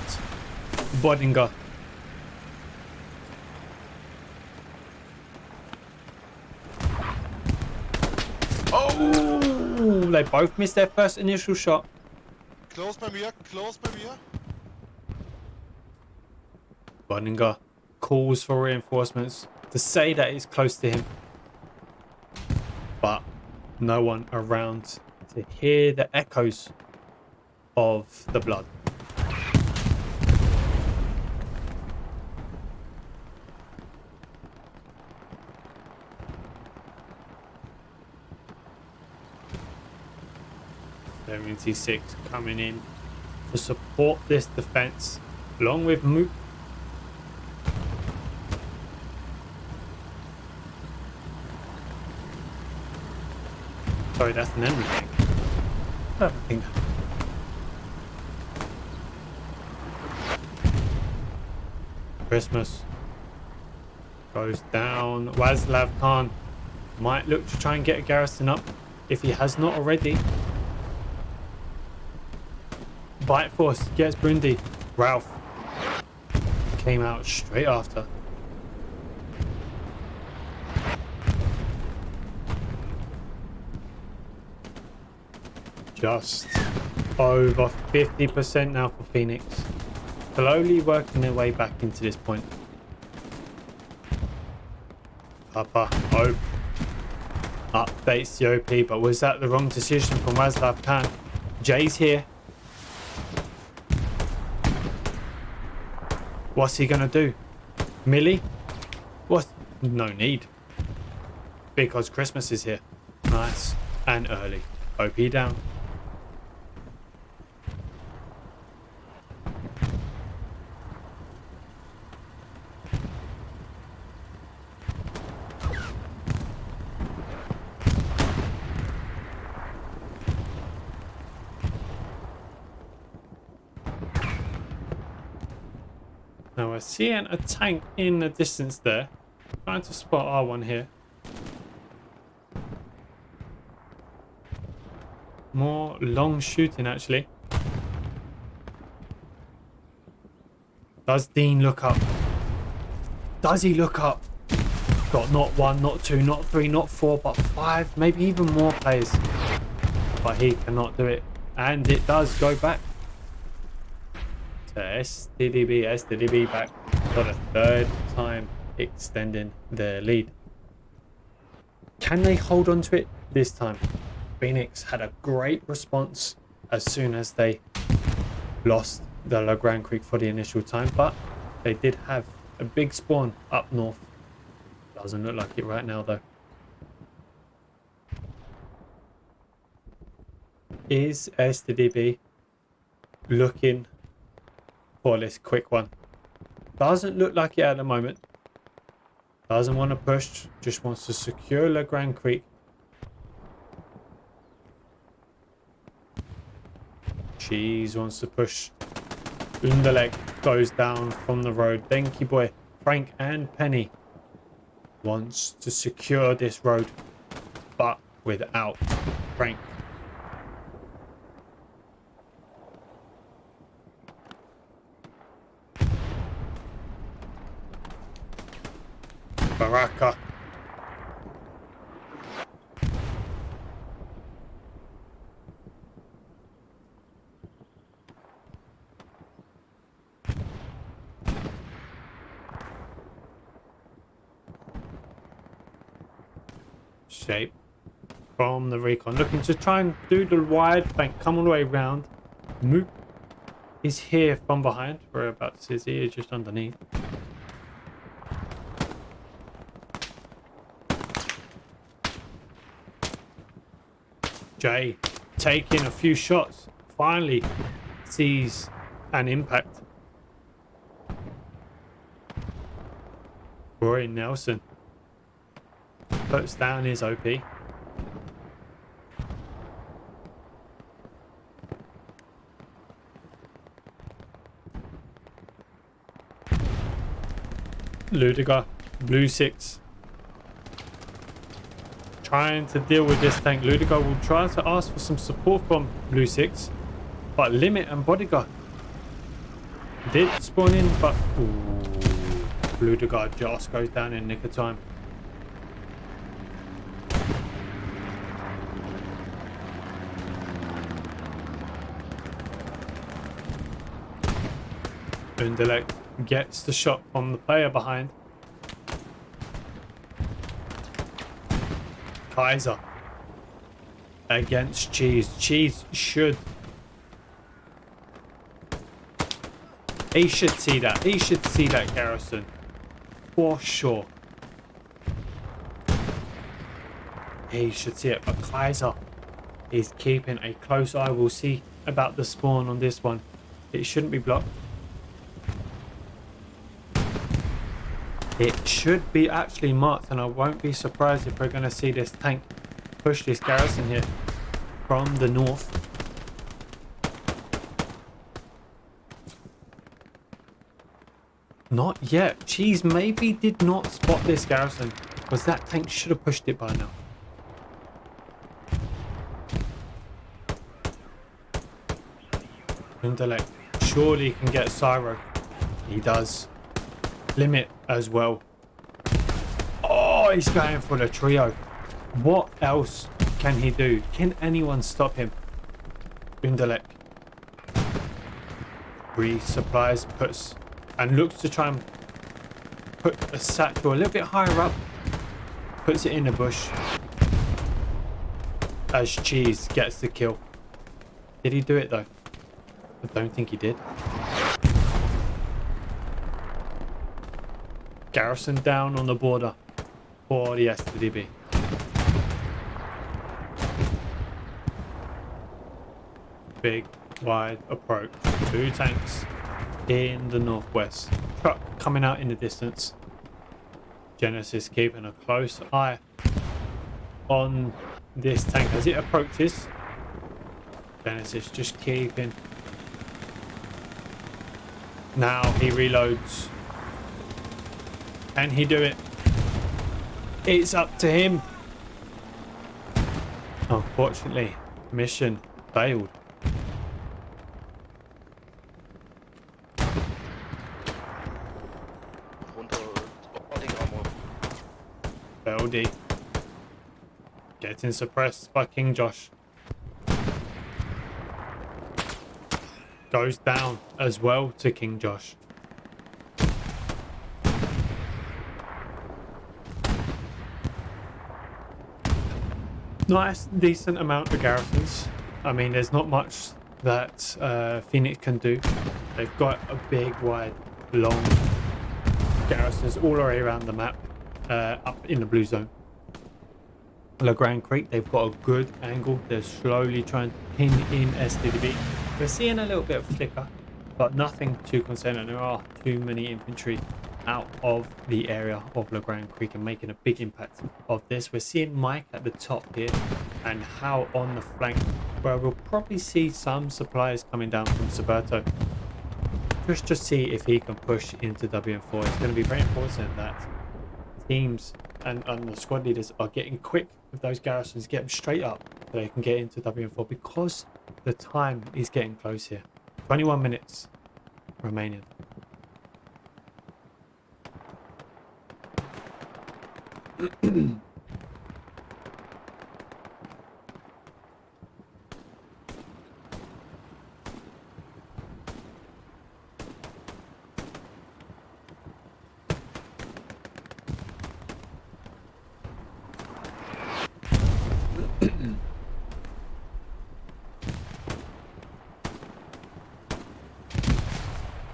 Bodinger. Oh, they both missed their first initial shot. Close bei mir, close bei mir. Bodinger calls for reinforcements to say that it's close to him, but no one around to hear the echoes of the blood. .76 coming in to support this defense, along with Moot. Sorry, that's an enemy tank. I don't think that. Christmas Goes down. Waslav Khan might look to try and get a garrison up if he has not already. Bite Force gets Burundi. Ralph came out straight after. Just over 50% now for Phoenix. Slowly working their way back into this point. Papa Hope updates the OP, but was that the wrong decision from Waslav Khan? Jay's here. What's he gonna do? Millie? What? No need. Because Christmas is here. Nice and early. OP down. Now we're seeing a tank in the distance there. Trying to spot R1 here. More long shooting actually. Does Dean look up? Does he look up? Got not one, not two, not three, not four, but five, maybe even more players. But he cannot do it. And it does go back to StDb back for the third time, extending their lead. Can they hold on to it this time? Phoenix had a great response as soon as they lost the Le Grand Creek for the initial time, but they did have a big spawn up north. Doesn't look like it right now though. Is StDb looking for this quick one? Doesn't look like it at the moment. Doesn't want to push, just wants to secure Le Grand Creek. Cheese wants to push. Underleg goes down from the road. Denki Boy, Frank and Penny wants to secure this road, but without Frank. Baraka. Shape from the recon, looking to try and do the wide flank, come all the way round. Moop is here from behind. Whereabouts is he? He's just underneath. Jay taking a few shots, finally sees an impact. Roy Nelson puts down his OP. Ludiger, blue 6. Trying to deal with this tank. Ludiger will try to ask for some support from blue 6. But Limit and Bodyguard did spawn in, but Ludiger just goes down in nick of time. Underleg gets the shot from the player behind. Kaiser against Cheese. Cheese should. He should see that. He should see that garrison. For sure. He should see it. But Kaiser is keeping a close eye. We'll see about the spawn on this one. It shouldn't be blocked. It should be actually marked, and I won't be surprised if we're going to see this tank push this garrison here from the north. Not yet. Cheese maybe did not spot this garrison, because that tank should have pushed it by now. Intellect surely can get Syro. He does. Limit as well. Oh, he's going for the trio. What else can he do? Can anyone stop him? Intellect resupplies, puts, and looks to try and put a satchel a little bit higher up. Puts it in the bush. As Cheese gets the kill. Did he do it though? I don't think he did. Garrison down on the border for the StDb. Big, wide approach. 2 tanks in the northwest. Truck coming out in the distance. Genesis keeping a close eye on this tank as it approaches. Genesis just keeping. Now he reloads. Can he do it? It's up to him. Unfortunately, mission failed. LD getting suppressed by King Josh. Goes down as well to King Josh. Nice, decent amount of garrisons. I mean, there's not much that Phoenix can do. They've got a big, wide, long garrisons all the way around the map, up in the blue zone. LeGrand Creek, they've got a good angle. They're slowly trying to pin in StDb. We're seeing a little bit of flicker, but nothing too concerning. There are too many infantry out of the area of LeGrand Creek and making a big impact of this. We're seeing Mike at the top here, and how on the flank, where we'll probably see some supplies coming down from Saberto. Just to see if he can push into WM4. It's going to be very important that teams and the squad leaders are getting quick with those garrisons, get them straight up so they can get into WM4, because the time is getting close here. 21 minutes remaining.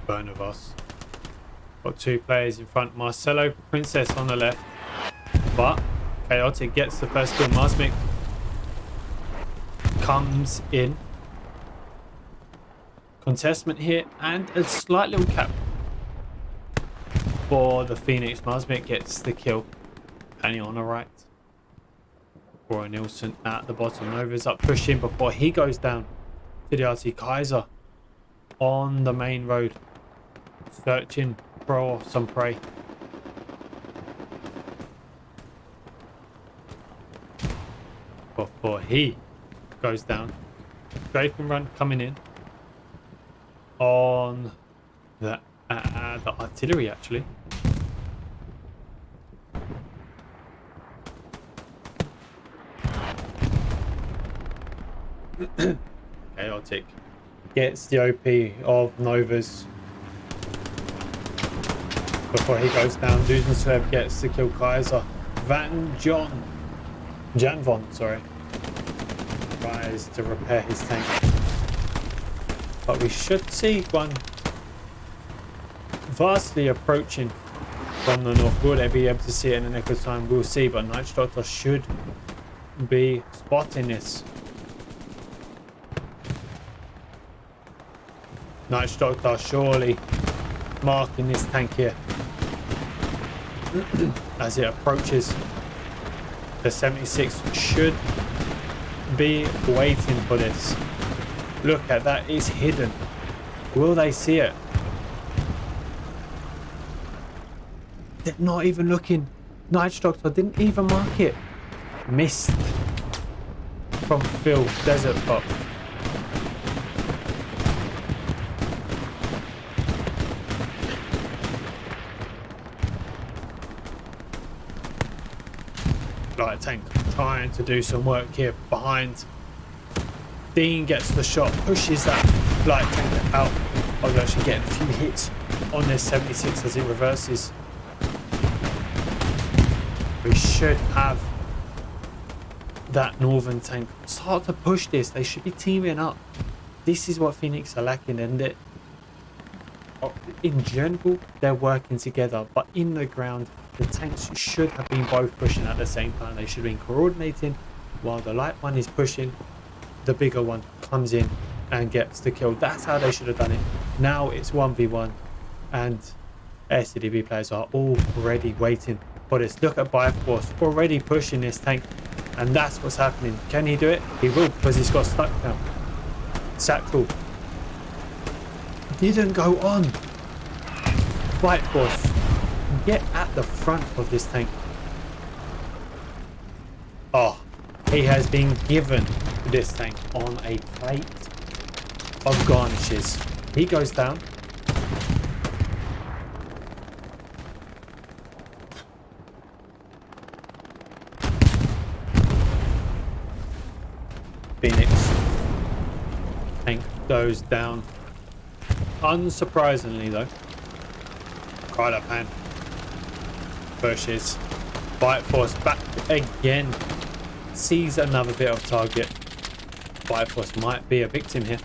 Burn of us. Got 2 players in front. Marcelo Princess on the left, but Chaotic gets the first kill. Marsmic comes in. Contestment here and a slight little cap for the Phoenix. Marsmic gets the kill. Penny on the right. Roy Nielsen at the bottom. Nova's up pushing before he goes down to the RT. Kaiser on the main road, searching for some prey. Before he goes down. Strafe and run coming in on the artillery actually. Chaotic gets the OP of Novas before he goes down. Duzenslev gets to kill Kaiser. Janvon, sorry, tries to repair his tank, but we should see one vastly approaching from the north. Will they be able to see it in the nick of time? We'll see, but Night Doctor should be spotting this. Night Doctor surely marking this tank here as it approaches. The 76 should be waiting for this. Look at that, it's hidden. Will they see it? They're not even looking. Night Doctor didn't even mark it. Missed from Phil Desert Pop. Light tank trying to do some work here behind. Dean gets the shot, pushes that light tank out. I was actually getting a few hits on this 76 as it reverses. We should have that northern tank start to push this. They should be teaming up. This is what Phoenix are lacking, and it, in general, they're working together, but in the ground, the tanks should have been both pushing at the same time. They should have been coordinating. While the light one is pushing, the bigger one comes in and gets the kill. That's how they should have done it. Now it's 1v1, and StDb players are already waiting for this. Look at Bifrost already pushing this tank, and that's what's happening. Can he do it? He will, because he's got stuck now. Satchel didn't go on. Bifrost, get at the front of this tank. Oh, he has been given this tank on a plate of garnishes. He goes down. Phoenix tank goes down. Unsurprisingly though, Pan pushes. Bite Force back again. Sees another bit of target. Bite Force might be a victim here.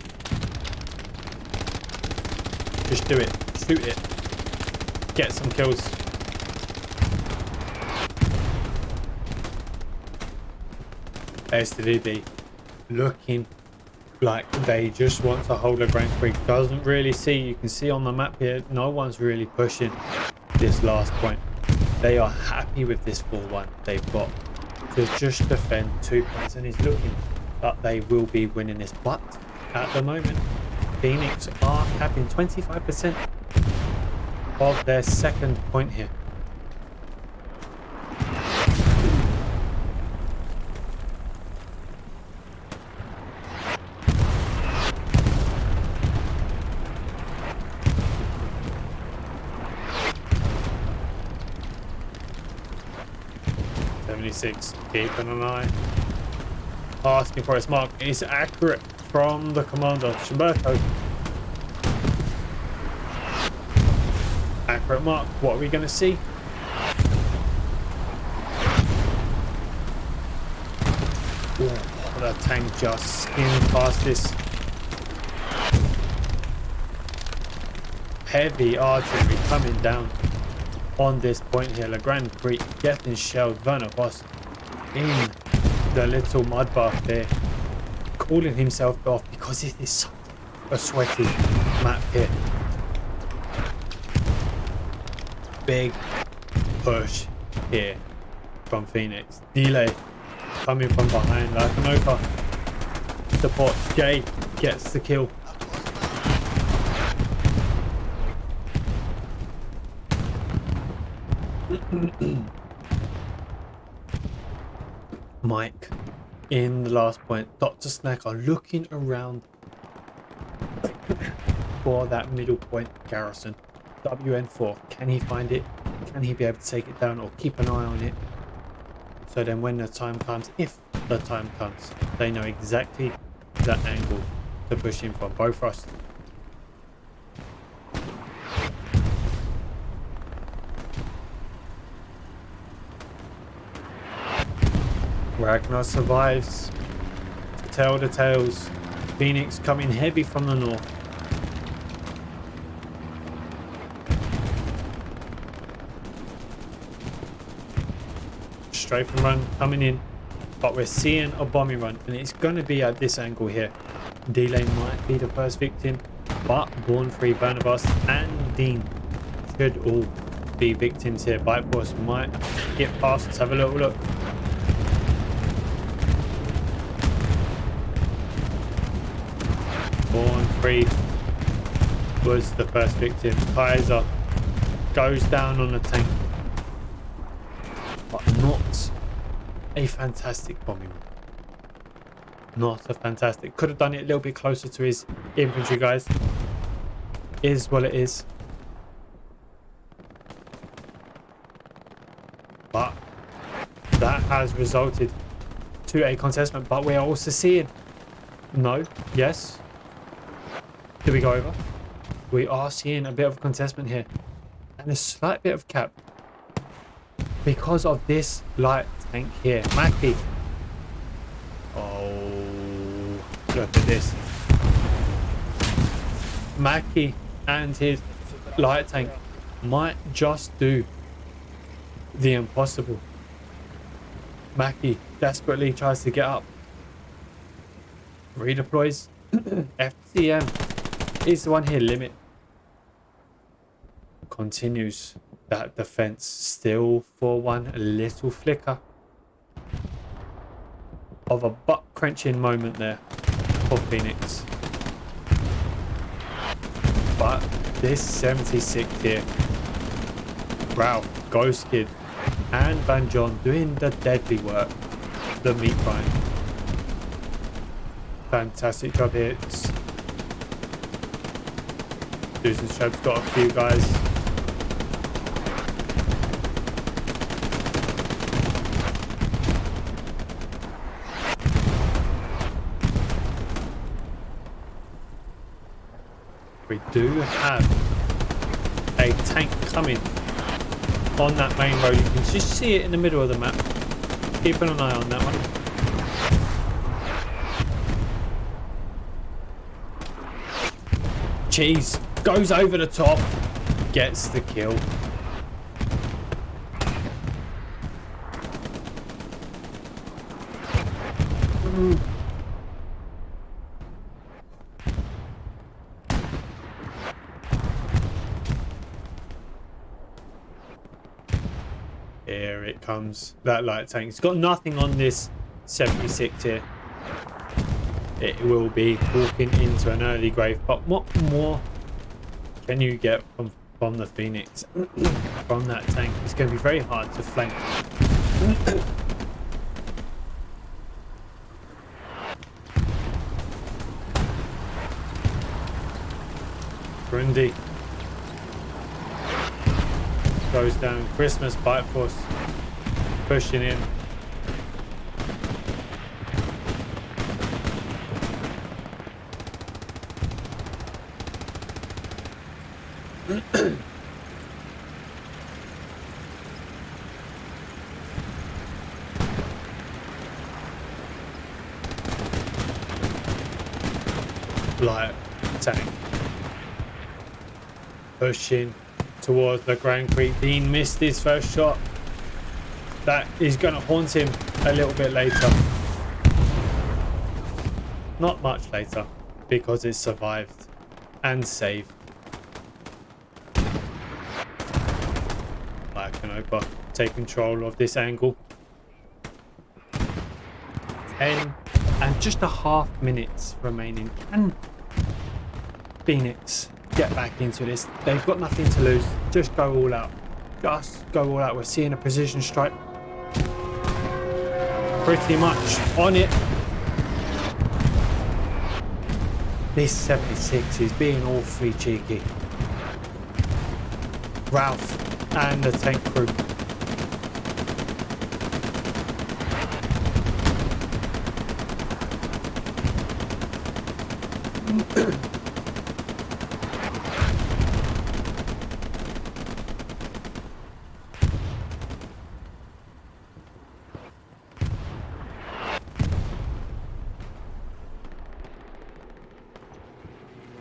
Just do it. Shoot it. Get some kills. StDb looking like they just want to hold a Grand Creek. Doesn't really see. You can see on the map here, no one's really pushing this last point. They are happy with this 4-1 they've got to just defend 2 points, and it's looking like they will be winning this. But at the moment, Phoenix are capping 25% of their second point here. Keeping an eye, asking for his mark. It's accurate from the commander. Schumberto, accurate mark. What are we going to see? Oh, the tank just skimmed past this. Heavy artillery coming down on this point here. Grand Creek getting shelled. Werner Voss in the little mud bath there, calling himself off because it is such a sweaty map here. Big push here from Phoenix. Delay coming from behind like an over support. Jay gets the kill. Mike in the last point. Dr. Snack are looking around for that middle point garrison. WN4, can he find it? Can he be able to take it down or keep an eye on it? So then when the time comes, if the time comes, they know exactly that angle to push in from. Bofrost. Ragnar survives to tell the tales. Phoenix coming heavy from the north. Strafe and run coming in, but we're seeing a bombing run, and it's going to be at this angle here. Delay might be the first victim, but Born Free, Barnabas and Dean should all be victims here. Bite Force might get past. Let's have a little look. Born Free was the first victim. Kaiser goes down on the tank. a fantastic bombing run. Not a fantastic. Could have done it a little bit closer to his infantry guys. Is what it is. But that has resulted to a contestment. But we are also seeing... No. Yes. Did we go over? We are seeing a bit of a contestment here. And a slight bit of cap. Because of this light tank here. Mackie. Oh, look at this. Mackie and his light tank might just do the impossible. Mackie desperately tries to get up. Redeploys. FCM is the one here. Limit. Continues that defense. Still 4-1. A little flicker of a butt-crunching moment there for Phoenix. But this 76 here, Ralph, Ghost Kid, and Van John doing the deadly work, the meat grind. Fantastic job here. Susan Shope's got a few guys. We do have a tank coming on that main road. You can just see it in the middle of the map. Keeping an eye on that one. Cheese goes over the top, gets the kill. Here it comes, that light tank. It's got nothing on this 76 here. It will be walking into an early grave. But what more can you get from the Phoenix? From that tank? It's going to be very hard to flank. Grundy goes down. Christmas Bite Force pushing in. Light tank pushing towards the Grand Creek. Dean missed his first shot. That is going to haunt him a little bit later. Not much later, because it survived and saved. Canopa take control of this angle. 10 and just a half minutes remaining. And Phoenix get back into this. They've got nothing to lose. Just go all out. Just go all out. We're seeing a precision strike. Pretty much on it. This 76 is being awfully cheeky. Ralph and the tank crew.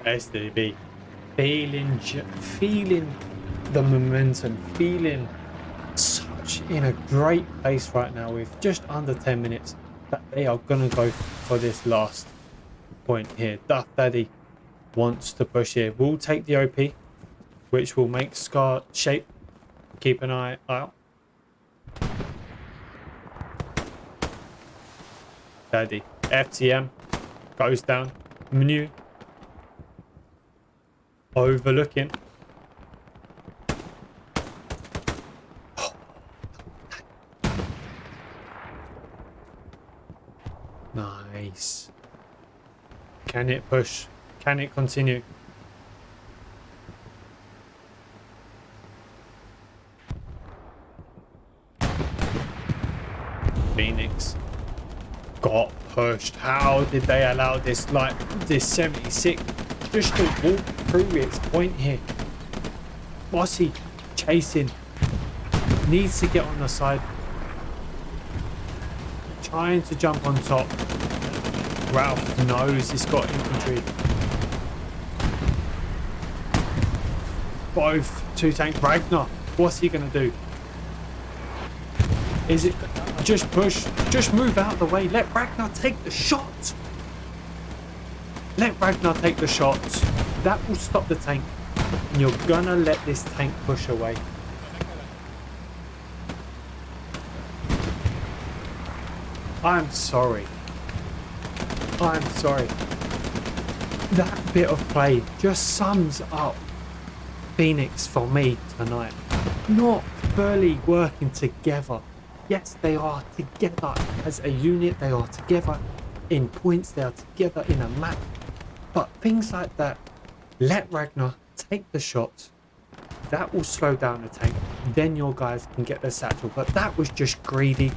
StDb feeling the momentum, feeling such in a great place right now with just under 10 minutes that they are gonna go for this last point here. Duff Daddy wants to push here. We'll take the OP, which will make Scar shape. Keep an eye out. Daddy FTM goes down. Menu overlooking. Nice. Can it push? Can it continue? Phoenix got pushed. How did they allow this, like, this 76 just to walk through its point here? Bossy chasing. Needs to get on the side. Trying to jump on top. Ralph knows he's got infantry. Both two tank. Ragnar, what's he gonna do? Is it just push? Just move out of the way. Let Ragnar take the shot. Let Ragnar take the shot. That will stop the tank. And you're gonna let this tank push away. I'm sorry. I'm sorry. That bit of play just sums up Phoenix for me tonight. Not fully working together. Yes, they are together as a unit. They are together in points. They are together in a map. But things like that, let Ragnar take the shot. That will slow down the tank. Then your guys can get the satchel. But that was just greedy.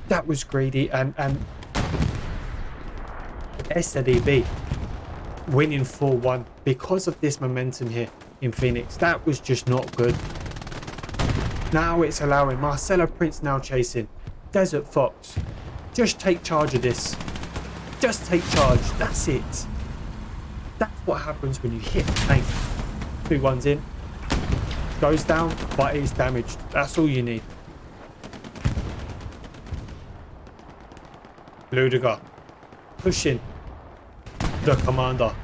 That was greedy. And StDb winning 4-1 because of this momentum here in Phoenix. That was just not good. Now it's allowing Marcelo Prince now chasing. Desert Fox. Just take charge of this. Just take charge. That's it. That's what happens when you hit the tank. 2-1's in. Goes down, but it's damaged. That's all you need. Ludiger pushing the commander.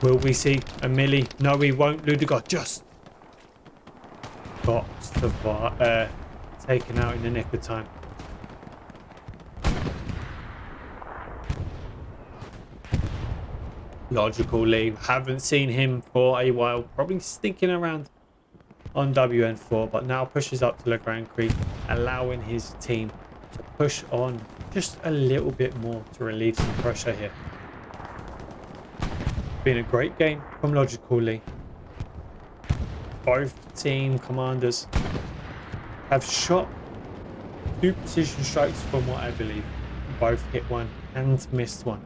Will we see a melee? No, we won't. Ludiger just got taken out in the nick of time. Logically, haven't seen him for a while. Probably stinking around on WN4, but now pushes up to Le Grand Creek, allowing his team to push on just a little bit more to relieve some pressure here. Been a great game from Logically. Both team commanders have shot 2 precision strikes from what I believe. Both hit one and missed one.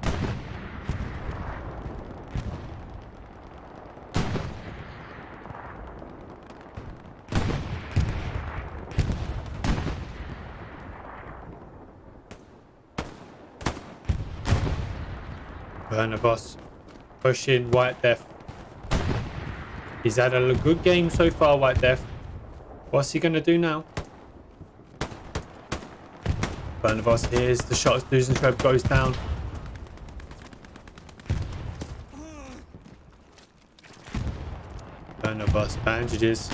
Bernabas pushing White Death. He's had a good game so far, White Death. What's he going to do now? Bernabas hears the shot as Dusentreb goes down. Bernabas bandages.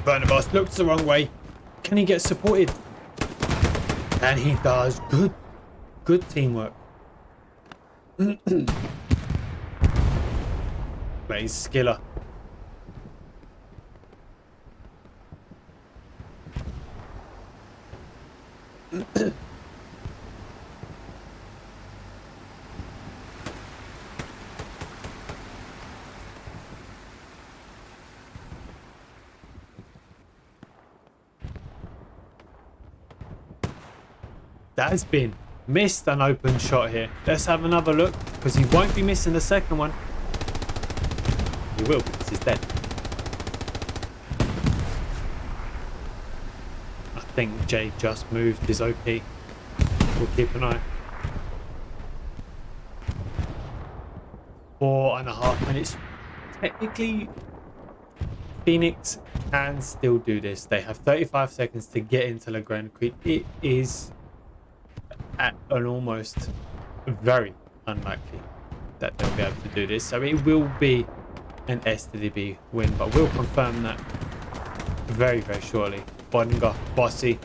Bernabas looks the wrong way. Can he get supported? And he does. Good teamwork. Plays Skiller. That has been missed an open shot here. Let's have another look, because he won't be missing the second one. He will, because he's dead. I think Jay just moved his OP. We'll keep an eye. 4.5 minutes. Technically, Phoenix can still do this. They have 35 seconds to get into Le Grand Creek. It is at an almost very unlikely that they'll be able to do this. So it will be an StDb win, but we'll confirm that very, very shortly. Bonga, Bossy.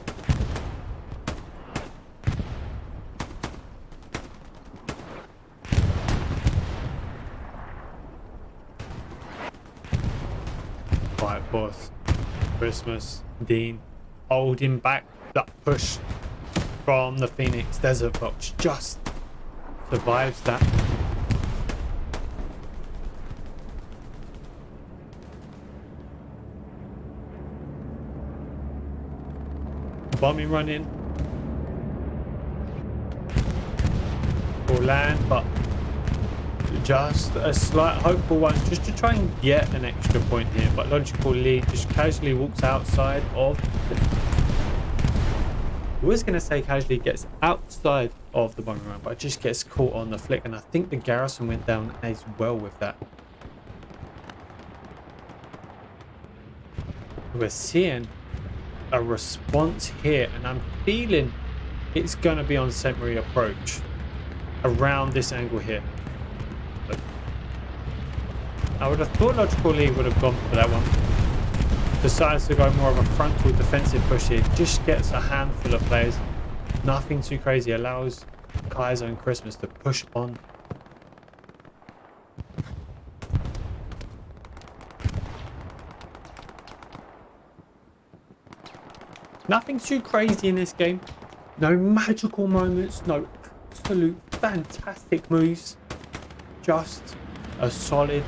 White Boss, Christmas, Dean, holding back that push from the Phoenix. Desert Fox just survives that. Bombing run in. For land, but just a slight hopeful one just to try and get an extra point here. But Logical Lead just casually walks outside of I was going to say casually gets outside of the bombing run, but just gets caught on the flick, and I think the garrison went down as well with that. We're seeing a response here, and I'm feeling it's going to be on St. Marie approach around this angle here. But I would have thought Logical Lead would have gone for that one. Decides to go more of a frontal defensive push here. Just gets a handful of players. Nothing too crazy. Allows Kaiser and Christmas to push on. Nothing too crazy in this game. No magical moments. No absolute fantastic moves. Just a solid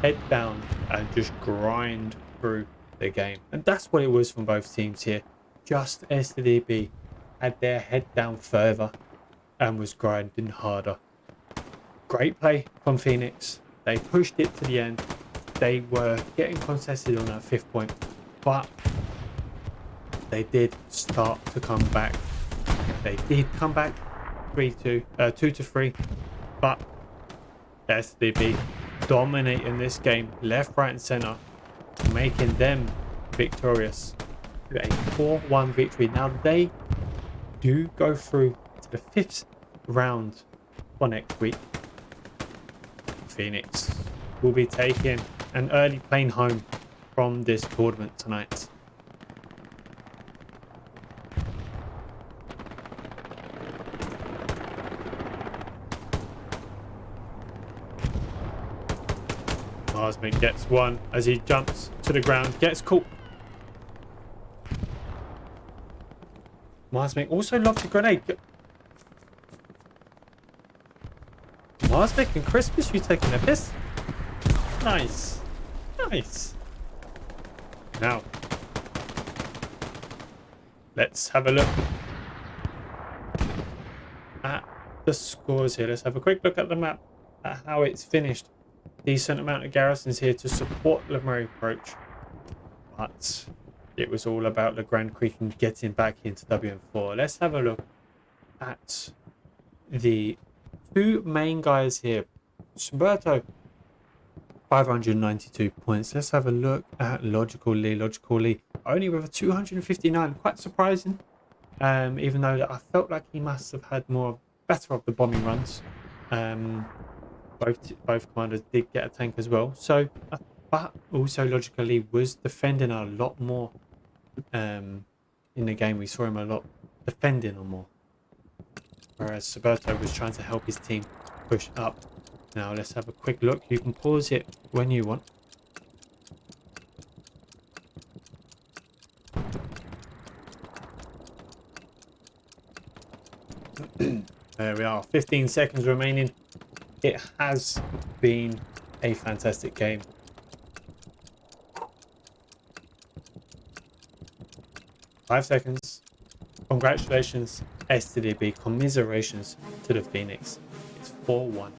head down and just grind through the game. And that's what it was from both teams here. Just StDb had their head down further and was grinding harder. Great play from Phoenix. They pushed it to the end. They were getting contested on that 5th point, but they did start to come back. They did come back 2-3, but StDb dominating this game left, right and center, making them victorious to a 4-1 victory. Now they do go through to the 5th round for next week. Phoenix will be taking an early plane home from this tournament tonight. Marsman gets one as he jumps to the ground, gets caught. Marsman also lobbed a grenade. Marsman and Christmas, you taking a piss? Nice. Nice. Now, let's have a look at the scores here. Let's have a quick look at the map, at how it's finished. Decent amount of garrisons here to support the Murray approach, but it was all about the Grand Creek and getting back into WM4. Let's have a look at the two main guys here. Sberto, 592 points. Let's have a look at Logical Lee. Logical Lee only with a 259. Quite surprising, even though that I felt like he must have had better of the bombing runs. Both commanders did get a tank as well. So, but also Logical Lee was defending a lot more in the game. We saw him a lot defending or more, whereas Sberto was trying to help his team push up. Now let's have a quick look. You can pause it when you want. There we are, 15 seconds remaining. It has been a fantastic game. Five seconds. Congratulations, StDb. Commiserations to the Phoenix. It's 4-1.